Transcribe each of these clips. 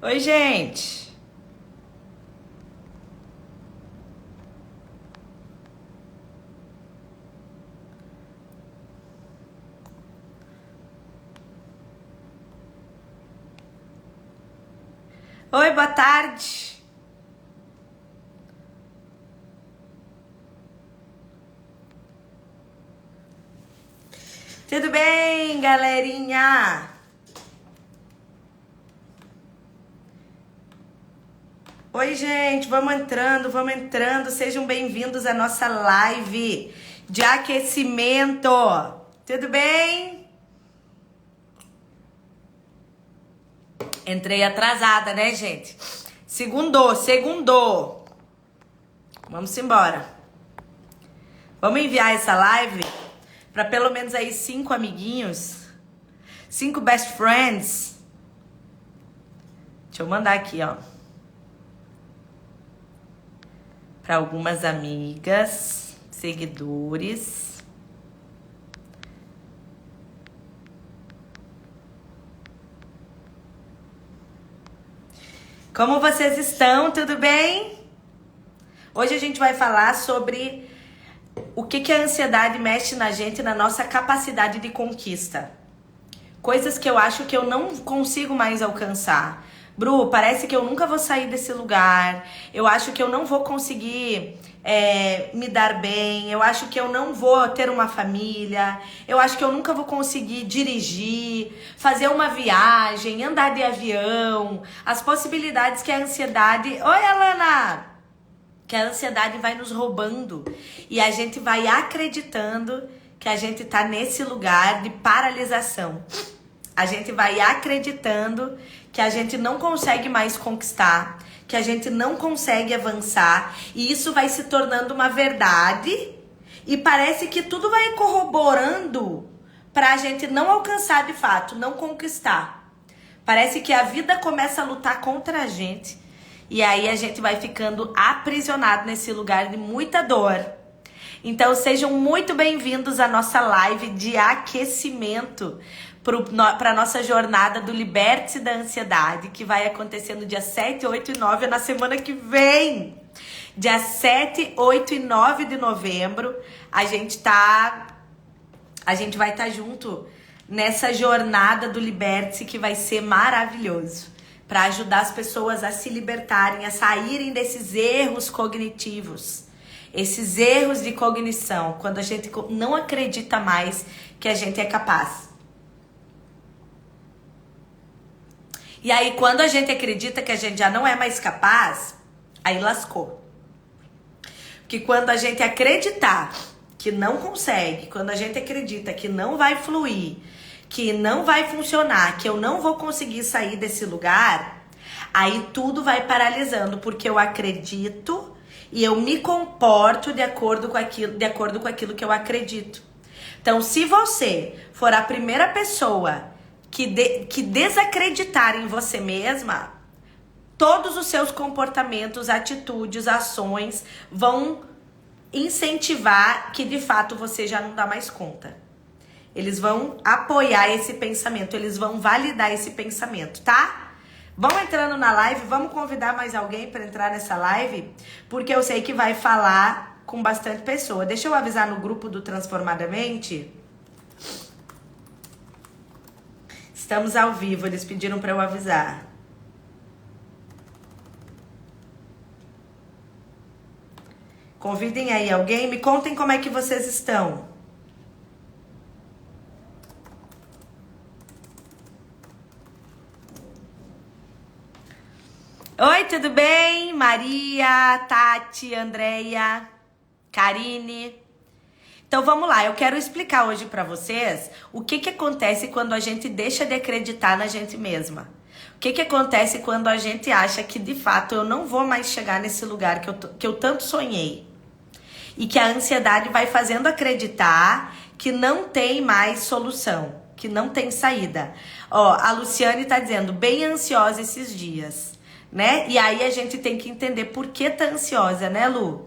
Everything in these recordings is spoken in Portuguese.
Oi, gente. Oi, boa tarde. Tudo bem, galerinha? Oi, gente, vamos entrando. Sejam bem-vindos à nossa live de aquecimento. Tudo bem? Entrei atrasada, né, gente? Segundou. Vamos embora. Vamos enviar essa live para pelo menos aí 5 amiguinhos, 5 best friends. Deixa eu mandar aqui, ó. Para algumas amigas, seguidores. Como vocês estão? Tudo bem? Hoje a gente vai falar sobre o que a ansiedade mexe na gente, na nossa capacidade de conquista. Coisas que eu acho que eu não consigo mais alcançar. Bru, parece que eu nunca vou sair desse lugar. Eu acho que eu não vou conseguir me dar bem. Eu acho que eu não vou ter uma família. Eu acho que eu nunca vou conseguir dirigir, fazer uma viagem, andar de avião. As possibilidades que a ansiedade... Oi, Alana! Que a ansiedade vai nos roubando. E a gente vai acreditando que a gente tá nesse lugar de paralisação. A gente vai acreditando que a gente não consegue mais conquistar, que a gente não consegue avançar, e isso vai se tornando uma verdade, e parece que tudo vai corroborando para a gente não alcançar de fato, não conquistar. Parece que a vida começa a lutar contra a gente, e aí a gente vai ficando aprisionado nesse lugar de muita dor. Então sejam muito bem-vindos à nossa live de aquecimento para a nossa jornada do Liberte-se da Ansiedade, que vai acontecer no dia 7, 8 e 9, na semana que vem. Dia 7, 8 e 9 de novembro, a gente vai estar junto nessa jornada do Liberte-se, que vai ser maravilhoso, para ajudar as pessoas a se libertarem, a saírem desses erros cognitivos, esses erros de cognição, quando a gente não acredita mais que a gente é capaz. E aí, quando a gente acredita que a gente já não é mais capaz, aí lascou. Porque quando a gente acreditar que não consegue, quando a gente acredita que não vai fluir, que não vai funcionar, que eu não vou conseguir sair desse lugar, aí tudo vai paralisando, porque eu acredito e eu me comporto de acordo com aquilo que eu acredito. Então, se você for a primeira pessoa que desacreditar em você mesma, todos os seus comportamentos, atitudes, ações vão incentivar que de fato você já não dá mais conta. Eles vão apoiar esse pensamento, eles vão validar esse pensamento, tá? Vão entrando na live, vamos convidar mais alguém para entrar nessa live, porque eu sei que vai falar com bastante pessoa. Deixa eu avisar no grupo do Transformadamente. Estamos ao vivo, eles pediram para eu avisar. Convidem aí alguém, me contem como é que vocês estão. Oi, tudo bem? Maria, Tati, Andréia, Karine. Então vamos lá, eu quero explicar hoje pra vocês o que acontece quando a gente deixa de acreditar na gente mesma. O que acontece quando a gente acha que de fato eu não vou mais chegar nesse lugar que eu tanto sonhei. E que a ansiedade vai fazendo acreditar que não tem mais solução, que não tem saída. Ó, a Luciane tá dizendo, bem ansiosa esses dias, né? E aí a gente tem que entender por que tá ansiosa, né, Lu?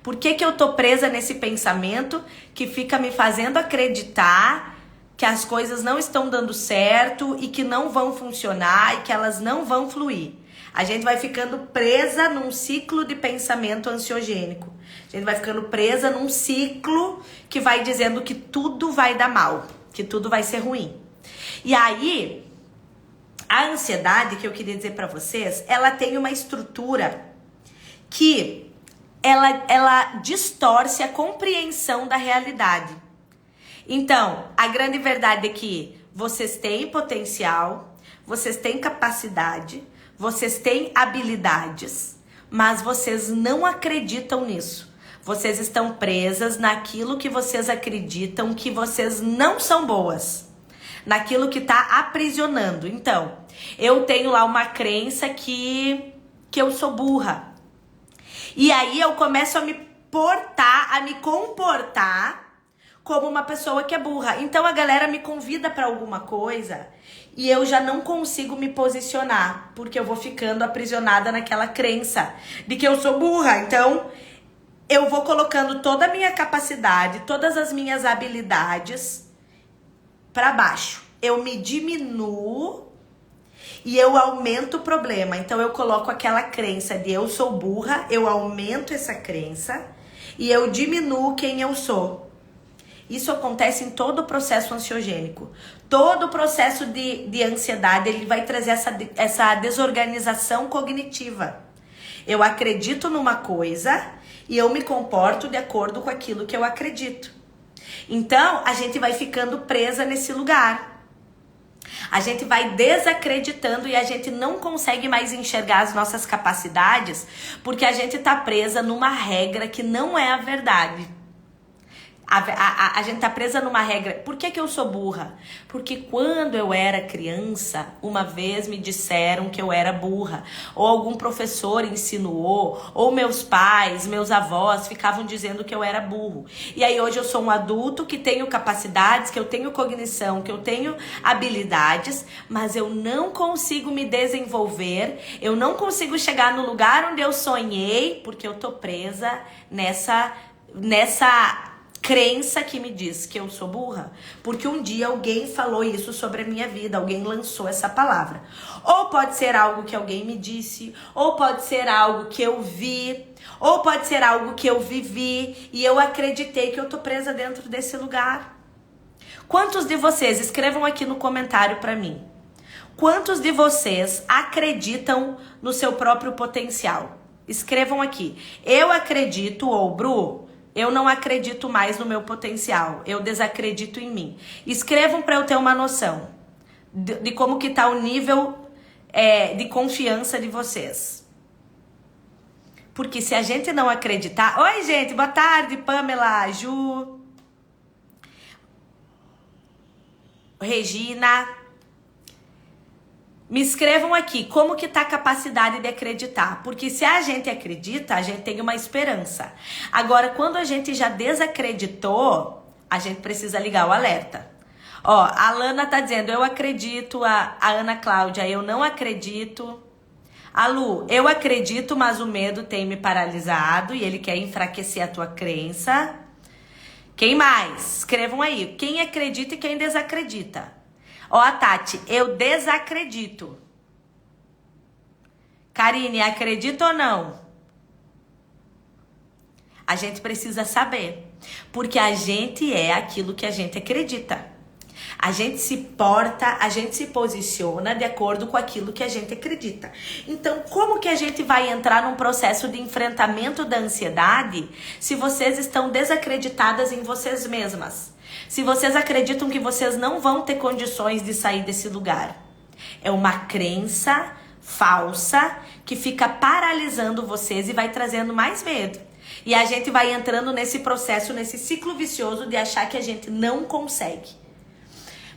Por que eu tô presa nesse pensamento que fica me fazendo acreditar que as coisas não estão dando certo e que não vão funcionar e que elas não vão fluir. A gente vai ficando presa num ciclo de pensamento ansiogênico. A gente vai ficando presa num ciclo que vai dizendo que tudo vai dar mal, que tudo vai ser ruim. E aí, a ansiedade, que eu queria dizer pra vocês, ela tem uma estrutura que ela distorce a compreensão da realidade. Então, a grande verdade é que vocês têm potencial, vocês têm capacidade, vocês têm habilidades, mas vocês não acreditam nisso. Vocês estão presas naquilo que vocês acreditam que vocês não são boas, naquilo que está aprisionando. Então, eu tenho lá uma crença que eu sou burra. E aí eu começo a me comportar como uma pessoa que é burra. Então a galera me convida para alguma coisa e eu já não consigo me posicionar, porque eu vou ficando aprisionada naquela crença de que eu sou burra. Então eu vou colocando toda a minha capacidade, todas as minhas habilidades para baixo. Eu me diminuo e eu aumento o problema. Então eu coloco aquela crença de eu sou burra, eu aumento essa crença e eu diminuo quem eu sou. Isso acontece em todo o processo ansiogênico. Todo o processo de ansiedade, ele vai trazer essa desorganização cognitiva. Eu acredito numa coisa e eu me comporto de acordo com aquilo que eu acredito. Então, a gente vai ficando presa nesse lugar. A gente vai desacreditando e a gente não consegue mais enxergar as nossas capacidades porque a gente tá presa numa regra que não é a verdade. A gente tá presa numa regra. Por que eu sou burra? Porque quando eu era criança, uma vez me disseram que eu era burra. Ou algum professor insinuou. Ou meus pais, meus avós ficavam dizendo que eu era burro. E aí hoje eu sou um adulto que tenho capacidades, que eu tenho cognição, que eu tenho habilidades, mas eu não consigo me desenvolver. Eu não consigo chegar no lugar onde eu sonhei, porque eu tô presa nessa crença que me diz que eu sou burra, porque um dia alguém falou isso sobre a minha vida, alguém lançou essa palavra. Ou pode ser algo que alguém me disse, ou pode ser algo que eu vi, ou pode ser algo que eu vivi e eu acreditei que eu tô presa dentro desse lugar. Quantos de vocês, escrevam aqui no comentário pra mim, quantos de vocês acreditam no seu próprio potencial? Escrevam aqui. Eu acredito, ou Bru, eu não acredito mais no meu potencial. Eu desacredito em mim. Escrevam para eu ter uma noção de como que tá o nível de confiança de vocês. Porque se a gente não acreditar... Oi, gente. Boa tarde, Pamela, Ju, Regina. Me escrevam aqui como que tá a capacidade de acreditar. Porque se a gente acredita, a gente tem uma esperança. Agora, quando a gente já desacreditou, a gente precisa ligar o alerta. Ó, a Lana tá dizendo, eu acredito. A Ana Cláudia, eu não acredito. A Lu, eu acredito, mas o medo tem me paralisado e ele quer enfraquecer a tua crença. Quem mais? Escrevam aí. Quem acredita e quem desacredita. Ó, a Tati, eu desacredito. Karine, acredita ou não? A gente precisa saber. Porque a gente é aquilo que a gente acredita. A gente se porta, a gente se posiciona de acordo com aquilo que a gente acredita. Então, como que a gente vai entrar num processo de enfrentamento da ansiedade se vocês estão desacreditadas em vocês mesmas? Se vocês acreditam que vocês não vão ter condições de sair desse lugar. É uma crença falsa que fica paralisando vocês e vai trazendo mais medo. E a gente vai entrando nesse processo, nesse ciclo vicioso de achar que a gente não consegue.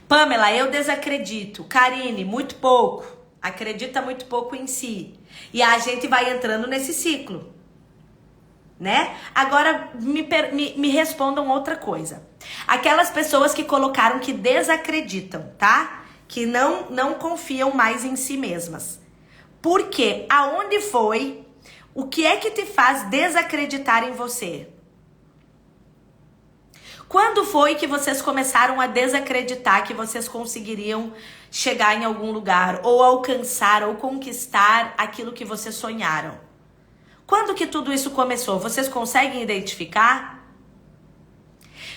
Pamela, eu desacredito. Karine, muito pouco. Acredita muito pouco em si. E a gente vai entrando nesse ciclo. Né? Agora me respondam outra coisa. Aquelas pessoas que colocaram que desacreditam, tá? Que não confiam mais em si mesmas. Por quê? Aonde foi? O que é que te faz desacreditar em você? Quando foi que vocês começaram a desacreditar que vocês conseguiriam chegar em algum lugar, ou alcançar, ou conquistar aquilo que vocês sonharam? Quando que tudo isso começou? Vocês conseguem identificar?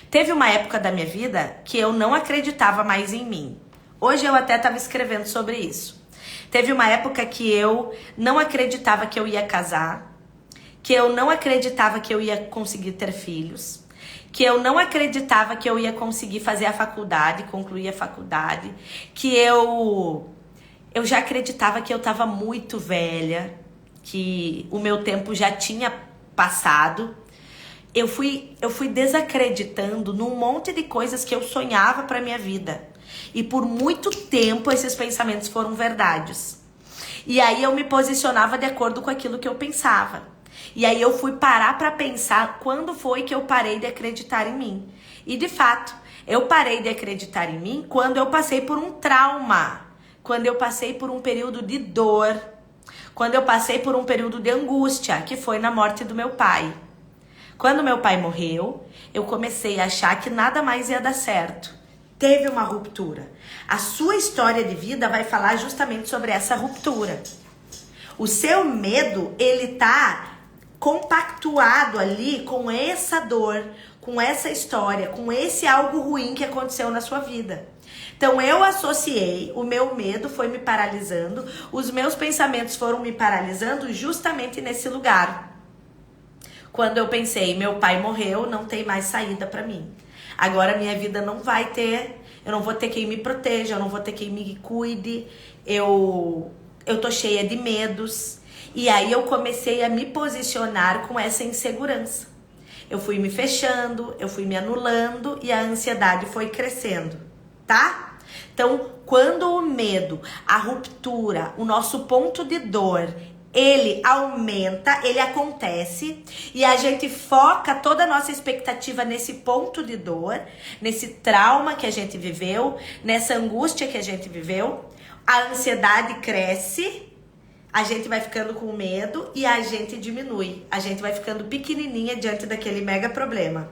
Teve uma época da minha vida que eu não acreditava mais em mim. Hoje eu até estava escrevendo sobre isso. Teve uma época que eu não acreditava que eu ia casar, que eu não acreditava que eu ia conseguir ter filhos, que eu não acreditava que eu ia conseguir fazer a faculdade, concluir a faculdade, que eu já acreditava que eu estava muito velha, que o meu tempo já tinha passado. Eu fui desacreditando num monte de coisas que eu sonhava para minha vida. E por muito tempo esses pensamentos foram verdades. E aí eu me posicionava de acordo com aquilo que eu pensava. E aí eu fui parar para pensar quando foi que eu parei de acreditar em mim. E de fato, eu parei de acreditar em mim quando eu passei por um trauma. Quando eu passei por um período de dor. Quando eu passei por um período de angústia, que foi na morte do meu pai. Quando meu pai morreu, eu comecei a achar que nada mais ia dar certo. Teve uma ruptura. A sua história de vida vai falar justamente sobre essa ruptura. O seu medo, ele tá compactuado ali com essa dor, com essa história, com esse algo ruim que aconteceu na sua vida. Então eu associei, o meu medo foi me paralisando, os meus pensamentos foram me paralisando justamente nesse lugar. Quando eu pensei, meu pai morreu, não tem mais saída pra mim. Agora minha vida não vai ter, eu não vou ter quem me proteja, eu não vou ter quem me cuide, eu tô cheia de medos. E aí eu comecei a me posicionar com essa insegurança. Eu fui me fechando, eu fui me anulando e a ansiedade foi crescendo, tá? Então, quando o medo, a ruptura, o nosso ponto de dor, ele aumenta, ele acontece e a gente foca toda a nossa expectativa nesse ponto de dor, nesse trauma que a gente viveu, nessa angústia que a gente viveu, a ansiedade cresce, a gente vai ficando com medo e a gente diminui, a gente vai ficando pequenininha diante daquele mega problema,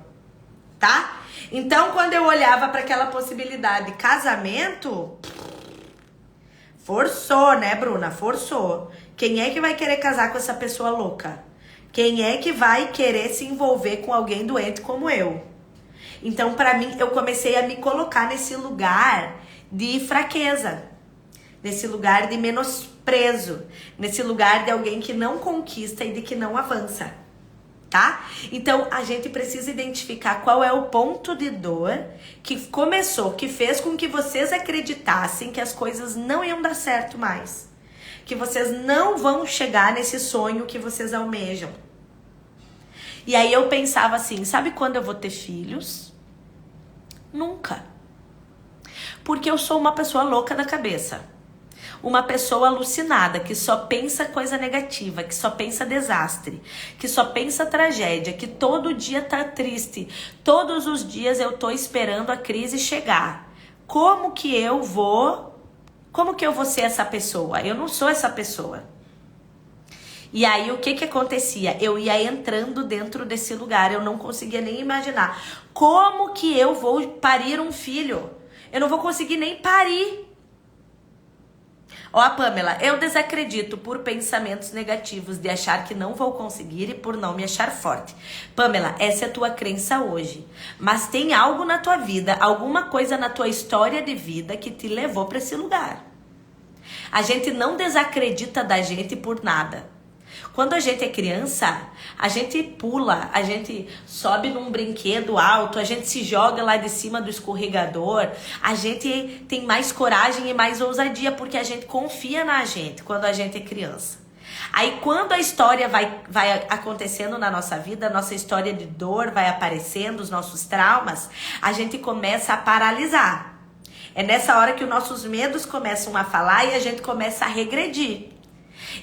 tá? Então, quando eu olhava para aquela possibilidade, casamento, forçou, né, Bruna? Forçou. Quem é que vai querer casar com essa pessoa louca? Quem é que vai querer se envolver com alguém doente como eu? Então, pra mim, eu comecei a me colocar nesse lugar de fraqueza, nesse lugar de menosprezo, nesse lugar de alguém que não conquista e de que não avança, tá? Então, a gente precisa identificar qual é o ponto de dor que começou, que fez com que vocês acreditassem que as coisas não iam dar certo mais. Que vocês não vão chegar nesse sonho que vocês almejam. E aí eu pensava assim, sabe quando eu vou ter filhos? Nunca. Porque eu sou uma pessoa louca da cabeça. Uma pessoa alucinada, que só pensa coisa negativa, que só pensa desastre, que só pensa tragédia, que todo dia tá triste. Todos os dias eu tô esperando a crise chegar. Como que eu vou ser essa pessoa? Eu não sou essa pessoa. E aí o que acontecia? Eu ia entrando dentro desse lugar, eu não conseguia nem imaginar. Como que eu vou parir um filho? Eu não vou conseguir nem parir. Ó, Pamela, eu desacredito por pensamentos negativos de achar que não vou conseguir e por não me achar forte. Pamela, essa é a tua crença hoje. Mas tem algo na tua vida, alguma coisa na tua história de vida que te levou para esse lugar. A gente não desacredita da gente por nada. Quando a gente é criança, a gente pula, a gente sobe num brinquedo alto, a gente se joga lá de cima do escorregador, a gente tem mais coragem e mais ousadia porque a gente confia na gente quando a gente é criança. Aí quando a história vai acontecendo na nossa vida, a nossa história de dor vai aparecendo, os nossos traumas, a gente começa a paralisar. É nessa hora que os nossos medos começam a falar e a gente começa a regredir.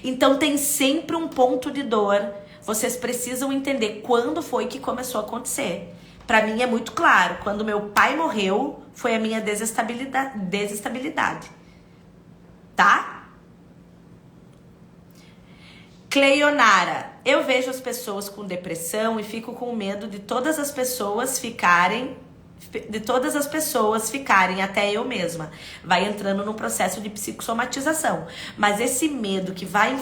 Então tem sempre um ponto de dor. Vocês precisam entender quando foi que começou a acontecer. Pra mim é muito claro. Quando meu pai morreu, foi a minha desestabilidade. Tá? Cleionara, eu vejo as pessoas com depressão e fico com medo de todas as pessoas ficarem de todas as pessoas ficarem, até eu mesma, vai entrando num processo de psicossomatização. Mas esse medo que vai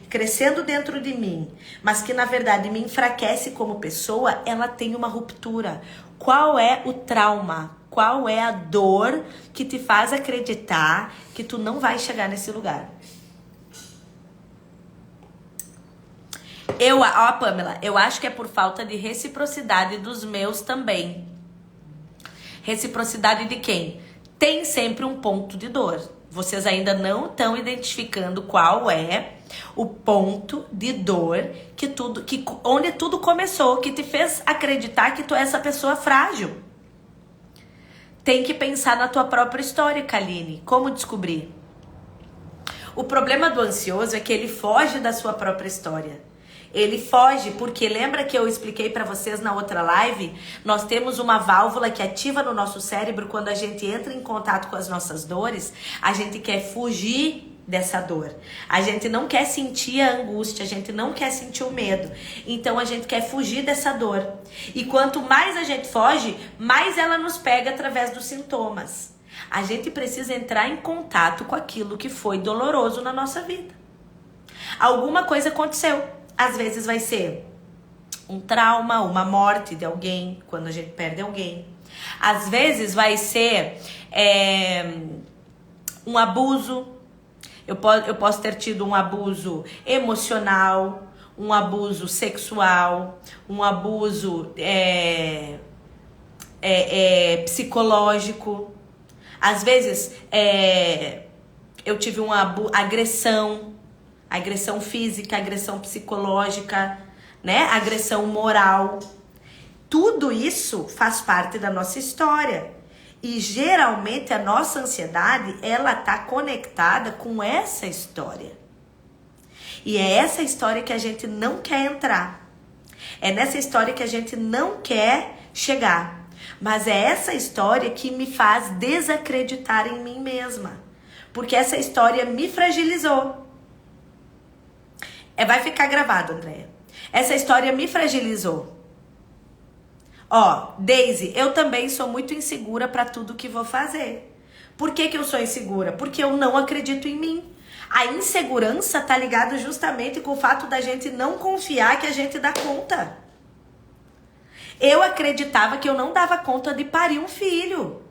crescendo dentro de mim, mas que na verdade me enfraquece como pessoa, ela tem uma ruptura. Qual é o trauma? Qual é a dor que te faz acreditar que tu não vai chegar nesse lugar? Pamela, eu acho que é por falta de reciprocidade dos meus também. Reciprocidade de quem? Tem sempre um ponto de dor. Vocês ainda não estão identificando qual é o ponto de dor onde tudo começou, que te fez acreditar que tu é essa pessoa frágil. Tem que pensar na tua própria história, Kaline. Como descobrir? O problema do ansioso é que ele foge da sua própria história. Ele foge porque, lembra que eu expliquei para vocês na outra live? Nós temos uma válvula que ativa no nosso cérebro quando a gente entra em contato com as nossas dores. A gente quer fugir dessa dor. A gente não quer sentir a angústia, a gente não quer sentir o medo. Então a gente quer fugir dessa dor. E quanto mais a gente foge, mais ela nos pega através dos sintomas. A gente precisa entrar em contato com aquilo que foi doloroso na nossa vida. Alguma coisa aconteceu. Às vezes vai ser um trauma, uma morte de alguém, quando a gente perde alguém. Às vezes vai ser um abuso. Eu posso ter tido um abuso emocional, um abuso sexual, um abuso psicológico. Às vezes eu tive uma agressão física, agressão psicológica, né? Agressão moral. Tudo isso faz parte da nossa história. E geralmente a nossa ansiedade, ela tá conectada com essa história. E é essa história que a gente não quer entrar. É nessa história que a gente não quer chegar. Mas é essa história que me faz desacreditar em mim mesma. Porque essa história me fragilizou. Vai ficar gravado, Andréia. Essa história me fragilizou. Ó, Daisy, eu também sou muito insegura para tudo que vou fazer. Por que eu sou insegura? Porque eu não acredito em mim. A insegurança tá ligada justamente com o fato da gente não confiar que a gente dá conta. Eu acreditava que eu não dava conta de parir um filho.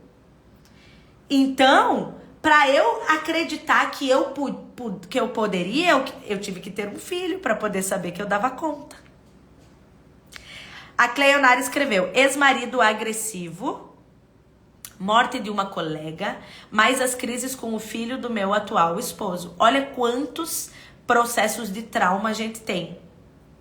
Então, para eu acreditar que eu poderia, eu tive que ter um filho para poder saber que eu dava conta. A Cleonara escreveu: ex-marido agressivo, morte de uma colega, mais as crises com o filho do meu atual esposo. Olha quantos processos de trauma a gente tem,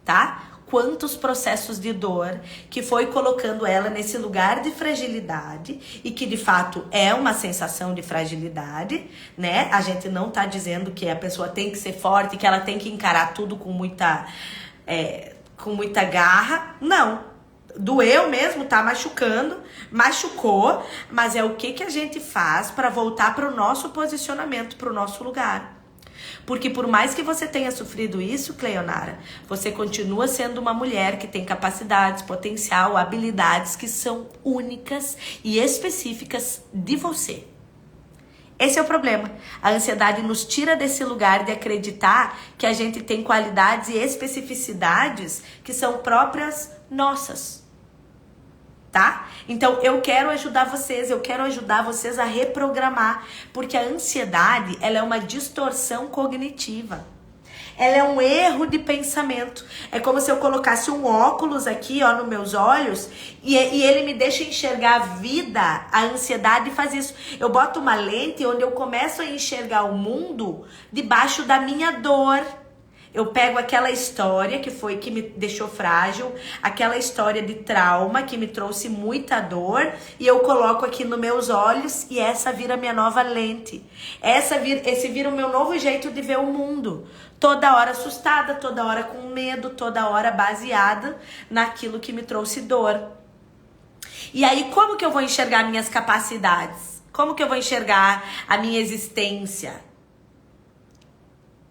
tá? Quantos processos de dor que foi colocando ela nesse lugar de fragilidade e que de fato é uma sensação de fragilidade, né? A gente não tá dizendo que a pessoa tem que ser forte, que ela tem que encarar tudo com muita garra. Não. Doeu mesmo, tá machucando, machucou, mas é o que a gente faz para voltar para o nosso posicionamento, para o nosso lugar. Porque por mais que você tenha sofrido isso, Cleonara, você continua sendo uma mulher que tem capacidades, potencial, habilidades que são únicas e específicas de você. Esse é o problema. A ansiedade nos tira desse lugar de acreditar que a gente tem qualidades e especificidades que são próprias nossas. Tá? Então eu quero ajudar vocês a reprogramar, porque a ansiedade, ela é uma distorção cognitiva. Ela é um erro de pensamento. É como se eu colocasse um óculos aqui, ó, nos meus olhos, e ele me deixa enxergar a vida. A ansiedade faz isso. Eu boto uma lente onde eu começo a enxergar o mundo debaixo da minha dor. Eu pego aquela história que me deixou frágil, aquela história de trauma que me trouxe muita dor, e eu coloco aqui nos meus olhos, e essa vira minha nova lente. Esse vira o meu novo jeito de ver o mundo. Toda hora assustada, toda hora com medo, toda hora baseada naquilo que me trouxe dor. E aí, como que eu vou enxergar minhas capacidades? Como que eu vou enxergar a minha existência?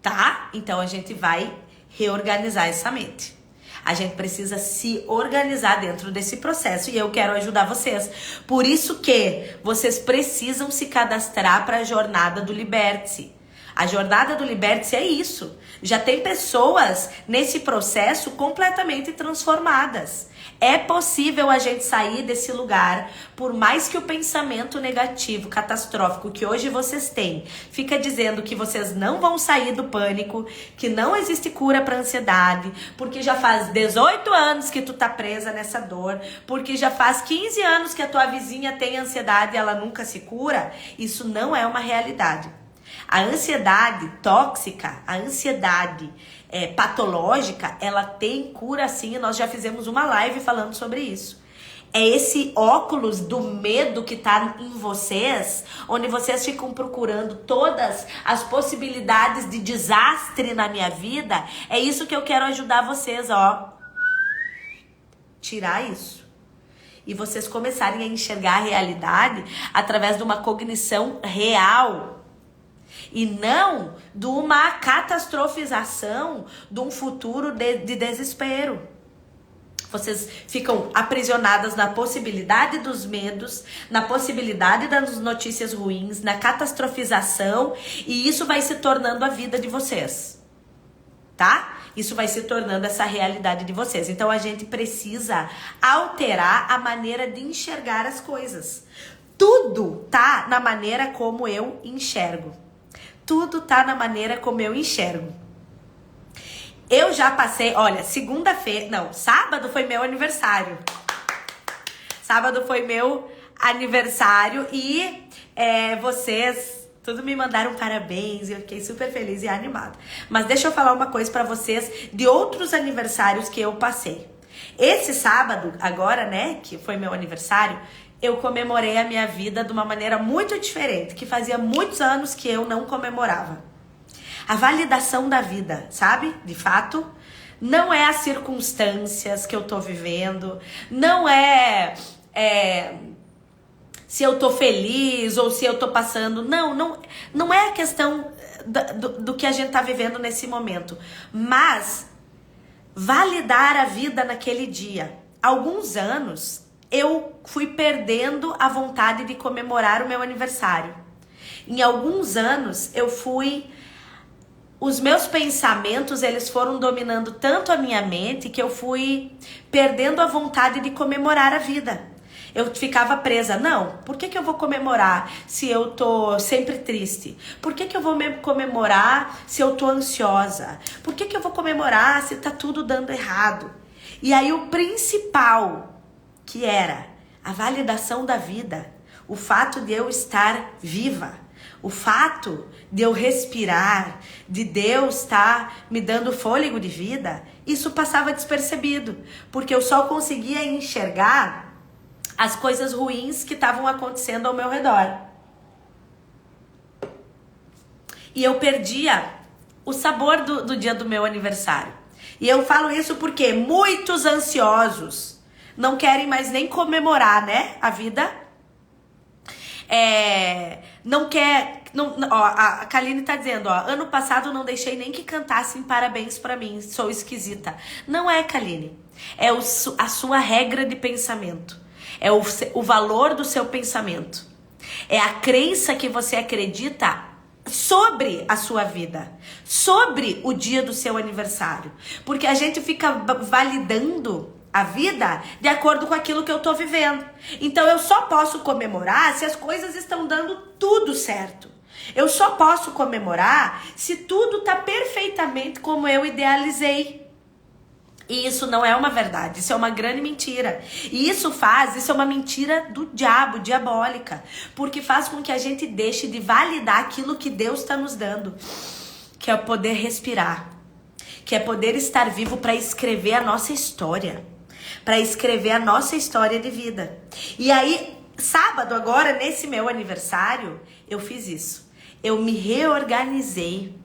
Tá? Então a gente vai reorganizar essa mente. A gente precisa se organizar dentro desse processo e eu quero ajudar vocês. Por isso que vocês precisam se cadastrar para a jornada do Liberte-se. A jornada do Liberte-se é isso. Já tem pessoas nesse processo completamente transformadas. É possível a gente sair desse lugar, por mais que o pensamento negativo, catastrófico que hoje vocês têm, fica dizendo que vocês não vão sair do pânico, que não existe cura para ansiedade, porque já faz 18 anos que tu tá presa nessa dor, porque já faz 15 anos que a tua vizinha tem ansiedade e ela nunca se cura. Isso não é uma realidade. A ansiedade tóxica, a ansiedade patológica, ela tem cura sim, nós já fizemos uma live falando sobre isso. É esse óculos do medo que tá em vocês, onde vocês ficam procurando todas as possibilidades de desastre na minha vida, é isso que eu quero ajudar vocês, ó. Tirar isso. E vocês começarem a enxergar a realidade através de uma cognição real. E não de uma catastrofização de um futuro de desespero. Vocês ficam aprisionadas na possibilidade dos medos, na possibilidade das notícias ruins, na catastrofização, e isso vai se tornando a vida de vocês, tá? Isso vai se tornando essa realidade de vocês. Então a gente precisa alterar a maneira de enxergar as coisas. Tudo tá na maneira como eu enxergo. Tudo tá na maneira como eu enxergo. Eu já passei, olha, sábado foi meu aniversário. Sábado foi meu aniversário e vocês tudo me mandaram parabéns e eu fiquei super feliz e animada. Mas deixa eu falar uma coisa pra vocês de outros aniversários que eu passei. Esse sábado, agora, né, que foi meu aniversário, eu comemorei a minha vida de uma maneira muito diferente, que fazia muitos anos que eu não comemorava. A validação da vida, sabe? De fato, não é as circunstâncias que eu tô vivendo, não é se eu tô feliz ou se eu tô passando. Não é a questão do que a gente tá vivendo nesse momento, mas validar a vida naquele dia. Alguns anos eu fui perdendo a vontade de comemorar o meu aniversário. Em alguns anos os meus pensamentos, eles foram dominando tanto a minha mente que eu fui perdendo a vontade de comemorar a vida. Eu ficava presa. Não, por que eu vou comemorar se eu tô sempre triste? Por que eu vou comemorar se eu tô ansiosa? Por que eu vou comemorar se tá tudo dando errado? E aí o principal, que era a validação da vida, o fato de eu estar viva, o fato de eu respirar, de Deus estar me dando fôlego de vida, isso passava despercebido, porque eu só conseguia enxergar as coisas ruins que estavam acontecendo ao meu redor. E eu perdia o sabor do dia do meu aniversário. E eu falo isso porque muitos ansiosos não querem mais nem comemorar, né, a vida. A Kaline tá dizendo, ano passado não deixei nem que cantassem parabéns pra mim, sou esquisita. Não é, Kaline. É a sua regra de pensamento. É o valor do seu pensamento. É a crença que você acredita sobre a sua vida, sobre o dia do seu aniversário. Porque a gente fica validando a vida de acordo com aquilo que eu tô vivendo. Então eu só posso comemorar se as coisas estão dando tudo certo. Eu só posso comemorar se tudo tá perfeitamente como eu idealizei. E isso não é uma verdade, isso é uma grande mentira. E isso é uma mentira do diabo, diabólica. Porque faz com que a gente deixe de validar aquilo que Deus está nos dando. Que é o poder respirar. Que é poder estar vivo para escrever a nossa história. Para escrever a nossa história de vida. E aí, sábado agora, nesse meu aniversário, eu fiz isso. Eu me reorganizei.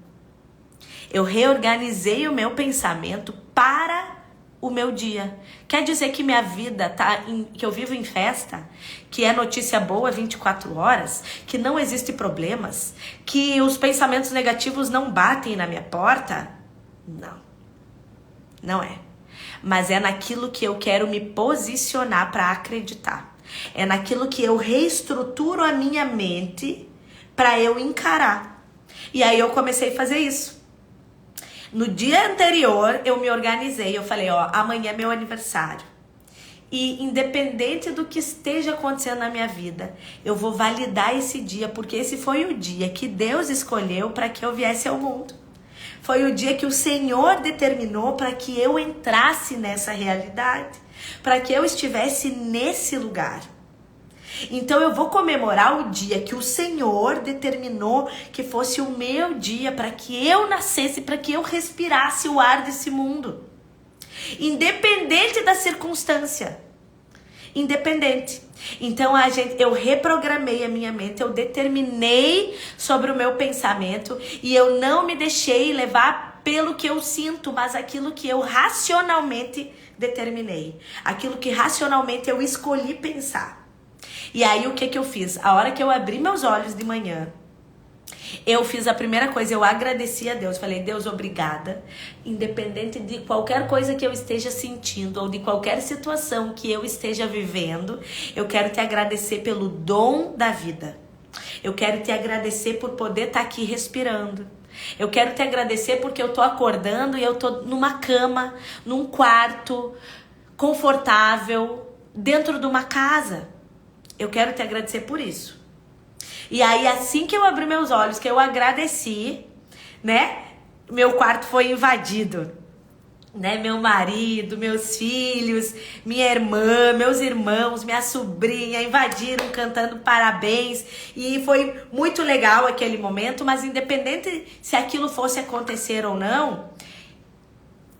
Eu reorganizei o meu pensamento para o meu dia. Quer dizer que minha vida que eu vivo em festa, que é notícia boa 24 horas, que não existe problemas, que os pensamentos negativos não batem na minha porta? Não. Não é. mas é naquilo que eu quero me posicionar para acreditar. É naquilo que eu reestruturo a minha mente para eu encarar. E aí eu comecei a fazer isso. No dia anterior, eu me organizei. Eu falei, ó, amanhã é meu aniversário. E independente do que esteja acontecendo na minha vida, eu vou validar esse dia, porque esse foi o dia que Deus escolheu para que eu viesse ao mundo. Foi o dia que o Senhor determinou para que eu entrasse nessa realidade, para que eu estivesse nesse lugar. Então eu vou comemorar o dia que o Senhor determinou que fosse o meu dia, para que eu nascesse, para que eu respirasse o ar desse mundo. Independente da circunstância. Independente. Então eu reprogramei a minha mente, eu determinei sobre o meu pensamento e eu não me deixei levar pelo que eu sinto, mas aquilo que eu racionalmente determinei. Aquilo que racionalmente eu escolhi pensar. E aí o que eu fiz? A hora que eu abri meus olhos de manhã, eu fiz a primeira coisa, eu agradeci a Deus. Falei, Deus, obrigada. Independente de qualquer coisa que eu esteja sentindo ou de qualquer situação que eu esteja vivendo, eu quero te agradecer pelo dom da vida. Eu quero te agradecer por poder estar aqui respirando. Eu quero te agradecer porque eu tô acordando e eu tô numa cama, num quarto, confortável, dentro de uma casa. Eu quero te agradecer por isso. E aí, assim que eu abri meus olhos, que eu agradeci, né? Meu quarto foi invadido, né? Meu marido, meus filhos, minha irmã, meus irmãos, minha sobrinha invadiram cantando parabéns. E foi muito legal aquele momento, mas independente se aquilo fosse acontecer ou não,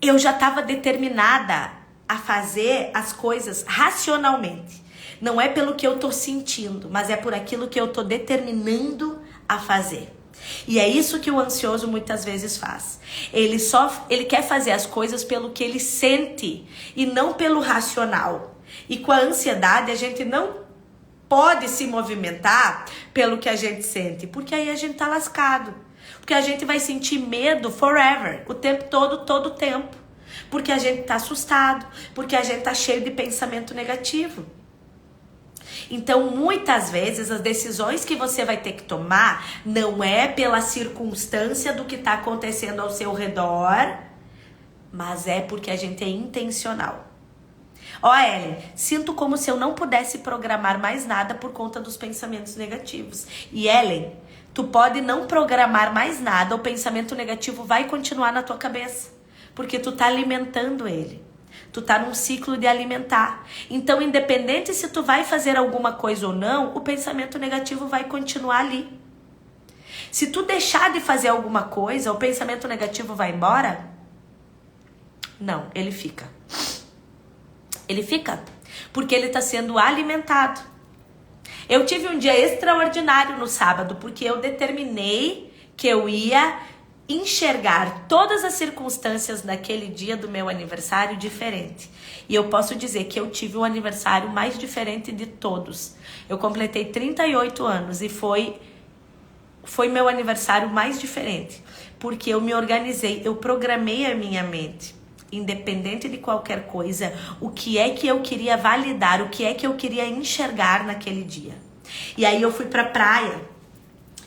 eu já estava determinada a fazer as coisas racionalmente. Não é pelo que eu tô sentindo, mas é por aquilo que eu tô determinando a fazer. E é isso que o ansioso muitas vezes faz. Ele quer fazer as coisas pelo que ele sente e não pelo racional. E com a ansiedade a gente não pode se movimentar pelo que a gente sente, porque aí a gente tá lascado. Porque a gente vai sentir medo forever, o tempo todo o tempo. Porque a gente tá assustado, porque a gente tá cheio de pensamento negativo. Então, muitas vezes, as decisões que você vai ter que tomar não é pela circunstância do que está acontecendo ao seu redor, mas é porque a gente é intencional. Ó, Ellen, sinto como se eu não pudesse programar mais nada por conta dos pensamentos negativos. E, Ellen, tu pode não programar mais nada, o pensamento negativo vai continuar na tua cabeça, porque tu tá alimentando ele. Tu tá num ciclo de alimentar. Então, independente se tu vai fazer alguma coisa ou não, o pensamento negativo vai continuar ali. Se tu deixar de fazer alguma coisa, o pensamento negativo vai embora? Não, ele fica. Ele fica, porque ele tá sendo alimentado. Eu tive um dia extraordinário no sábado, porque eu determinei que eu ia enxergar todas as circunstâncias naquele dia do meu aniversário diferente. E eu posso dizer que eu tive o aniversário mais diferente de todos. Eu completei 38 anos e foi meu aniversário mais diferente. Porque eu me organizei, eu programei a minha mente. Independente de qualquer coisa, o que é que eu queria validar, o que é que eu queria enxergar naquele dia. E aí eu fui pra praia.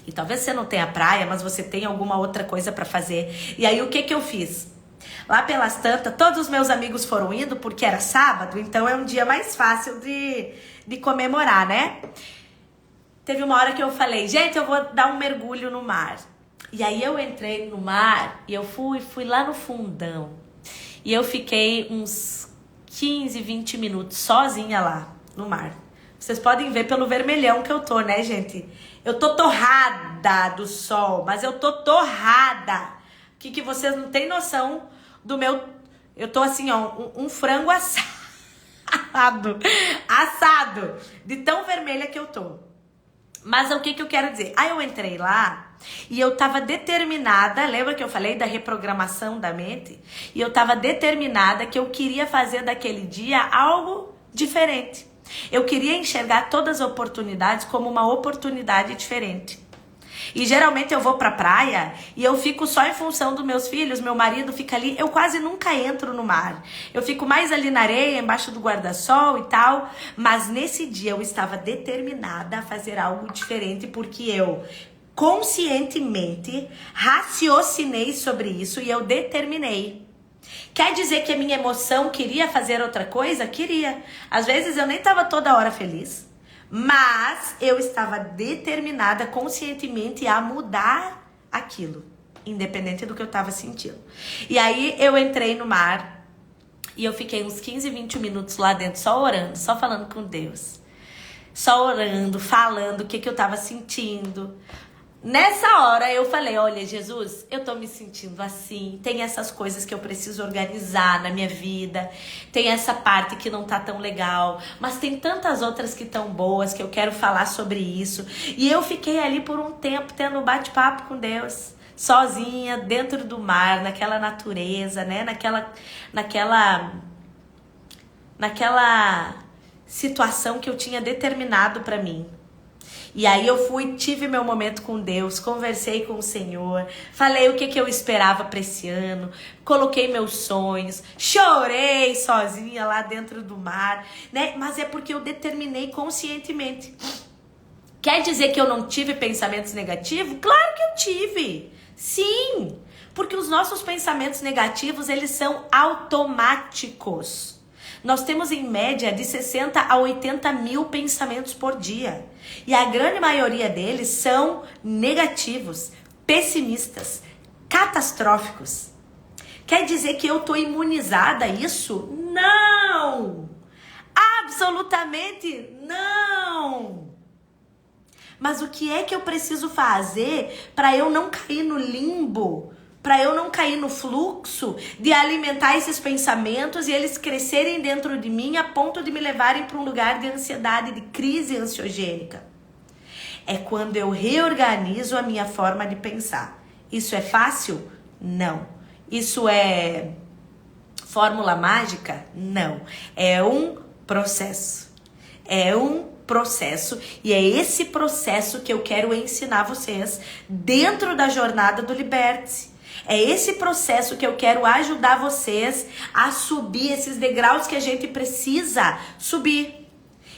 E talvez você não tenha praia, mas você tem alguma outra coisa para fazer. E aí o que eu fiz? Lá pelas tantas, todos os meus amigos foram indo porque era sábado, então é um dia mais fácil de comemorar, né? Teve uma hora que eu falei, gente, eu vou dar um mergulho no mar. E aí eu entrei no mar e eu fui lá no fundão. E eu fiquei uns 15, 20 minutos sozinha lá no mar. Vocês podem ver pelo vermelhão que eu tô, né, gente? Eu tô torrada do sol, mas eu tô torrada. Que vocês não têm noção do meu... Eu tô assim, ó, um frango assado. Assado. De tão vermelha que eu tô. Mas o que eu quero dizer? Aí eu entrei lá e eu tava determinada, lembra que eu falei da reprogramação da mente? E eu tava determinada que eu queria fazer daquele dia algo diferente. Eu queria enxergar todas as oportunidades como uma oportunidade diferente. E geralmente eu vou pra praia e eu fico só em função dos meus filhos, meu marido fica ali, eu quase nunca entro no mar. Eu fico mais ali na areia, embaixo do guarda-sol e tal, mas nesse dia eu estava determinada a fazer algo diferente porque eu conscientemente raciocinei sobre isso e eu determinei. Quer dizer que a minha emoção queria fazer outra coisa? Queria. Às vezes eu nem estava toda hora feliz. Mas eu estava determinada conscientemente a mudar aquilo, independente do que eu estava sentindo. E aí eu entrei no mar e eu fiquei uns 15, 20 minutos lá dentro, só orando, só falando com Deus. Só orando, falando o que eu estava sentindo. Nessa hora eu falei, olha Jesus, eu tô me sentindo assim, tem essas coisas que eu preciso organizar na minha vida, tem essa parte que não tá tão legal, mas tem tantas outras que estão boas que eu quero falar sobre isso. E eu fiquei ali por um tempo tendo um bate-papo com Deus, sozinha, dentro do mar, naquela natureza, né, naquela situação que eu tinha determinado pra mim. E aí eu tive meu momento com Deus, conversei com o Senhor, falei o que eu esperava para esse ano, coloquei meus sonhos, chorei sozinha lá dentro do mar, né? Mas é porque eu determinei conscientemente. Quer dizer que eu não tive pensamentos negativos? Claro que eu tive, sim, porque os nossos pensamentos negativos, eles são automáticos. Nós temos em média de 60 a 80 mil pensamentos por dia. E a grande maioria deles são negativos, pessimistas, catastróficos. Quer dizer que eu estou imunizada a isso? Não! Absolutamente não! Mas o que é que eu preciso fazer para eu não cair no limbo? Para eu não cair no fluxo de alimentar esses pensamentos e eles crescerem dentro de mim a ponto de me levarem para um lugar de ansiedade, de crise ansiogênica. É quando eu reorganizo a minha forma de pensar. Isso é fácil? Não. Isso é fórmula mágica? Não. É um processo. É um processo e é esse processo que eu quero ensinar vocês dentro da jornada do Liberte-se. É esse processo que eu quero ajudar vocês a subir esses degraus que a gente precisa subir.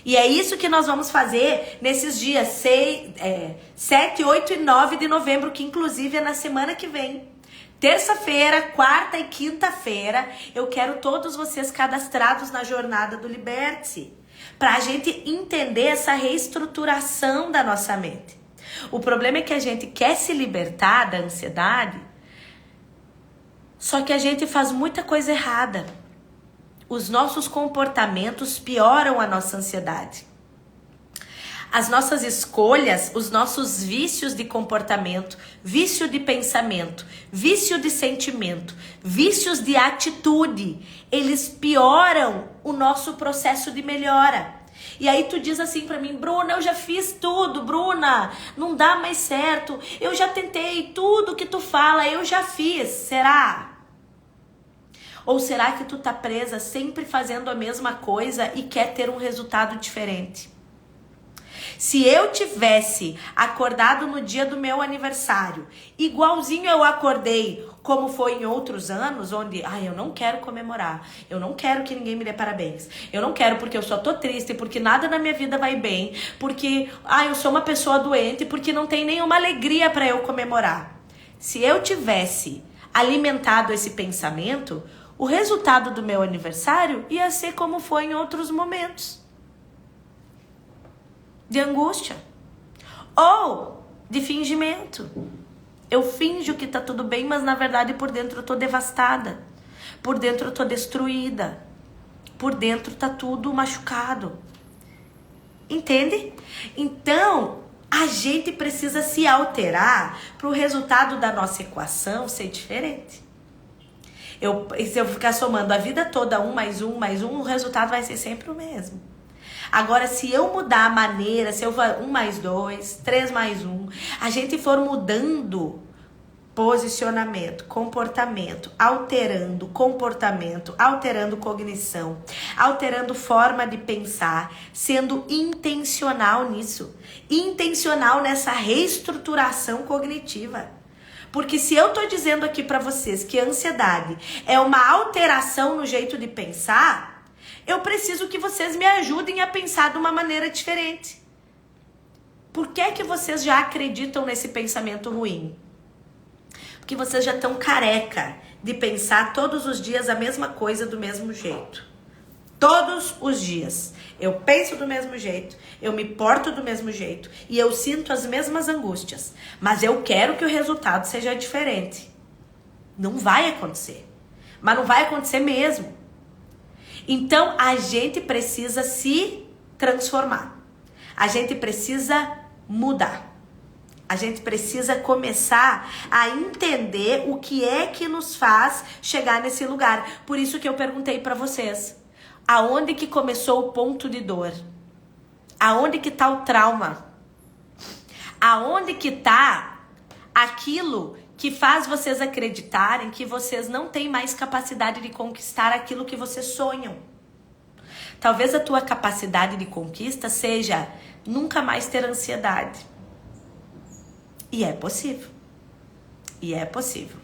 E é isso que nós vamos fazer nesses dias 7, 8 e 9 de novembro, que inclusive é na semana que vem. Terça-feira, quarta e quinta-feira, eu quero todos vocês cadastrados na jornada do Liberte-se, para a gente entender essa reestruturação da nossa mente. O problema é que a gente quer se libertar da ansiedade, só que a gente faz muita coisa errada. Os nossos comportamentos pioram a nossa ansiedade. As nossas escolhas, os nossos vícios de comportamento, vício de pensamento, vício de sentimento, vícios de atitude, eles pioram o nosso processo de melhora. E aí tu diz assim pra mim, Bruna, eu já fiz tudo, Bruna, não dá mais certo, eu já tentei tudo que tu fala, eu já fiz, será? Ou será que tu tá presa sempre fazendo a mesma coisa e quer ter um resultado diferente? Se eu tivesse acordado no dia do meu aniversário, igualzinho eu acordei como foi em outros anos, onde, eu não quero comemorar, eu não quero que ninguém me dê parabéns, eu não quero porque eu só tô triste, porque nada na minha vida vai bem, porque, eu sou uma pessoa doente, porque não tem nenhuma alegria para eu comemorar. Se eu tivesse alimentado esse pensamento, o resultado do meu aniversário ia ser como foi em outros momentos. De angústia. Ou de fingimento. Eu finjo que tá tudo bem, mas na verdade por dentro eu tô devastada. Por dentro eu tô destruída. Por dentro tá tudo machucado. Entende? Então, a gente precisa se alterar para o resultado da nossa equação ser diferente. Se eu ficar somando a vida toda 1 mais 1 mais 1, o resultado vai ser sempre o mesmo. Agora, se eu mudar a maneira, se eu for 1 mais 2, 3 mais 1, a gente for mudando posicionamento, comportamento, alterando comportamento, alterando cognição, alterando forma de pensar, sendo intencional nisso, intencional nessa reestruturação cognitiva. Porque se eu tô dizendo aqui para vocês que a ansiedade é uma alteração no jeito de pensar, eu preciso que vocês me ajudem a pensar de uma maneira diferente. Por que é que vocês já acreditam nesse pensamento ruim? Porque vocês já estão careca de pensar todos os dias a mesma coisa do mesmo jeito. Todos os dias. Eu penso do mesmo jeito, eu me porto do mesmo jeito e eu sinto as mesmas angústias. Mas eu quero que o resultado seja diferente. Não vai acontecer. Mas não vai acontecer mesmo. Então a gente precisa se transformar. A gente precisa mudar. A gente precisa começar a entender o que é que nos faz chegar nesse lugar. Por isso que eu perguntei para vocês. Aonde que começou o ponto de dor? Aonde que tá o trauma? Aonde que tá aquilo que faz vocês acreditarem que vocês não têm mais capacidade de conquistar aquilo que vocês sonham? Talvez a tua capacidade de conquista seja nunca mais ter ansiedade. E é possível. E é possível.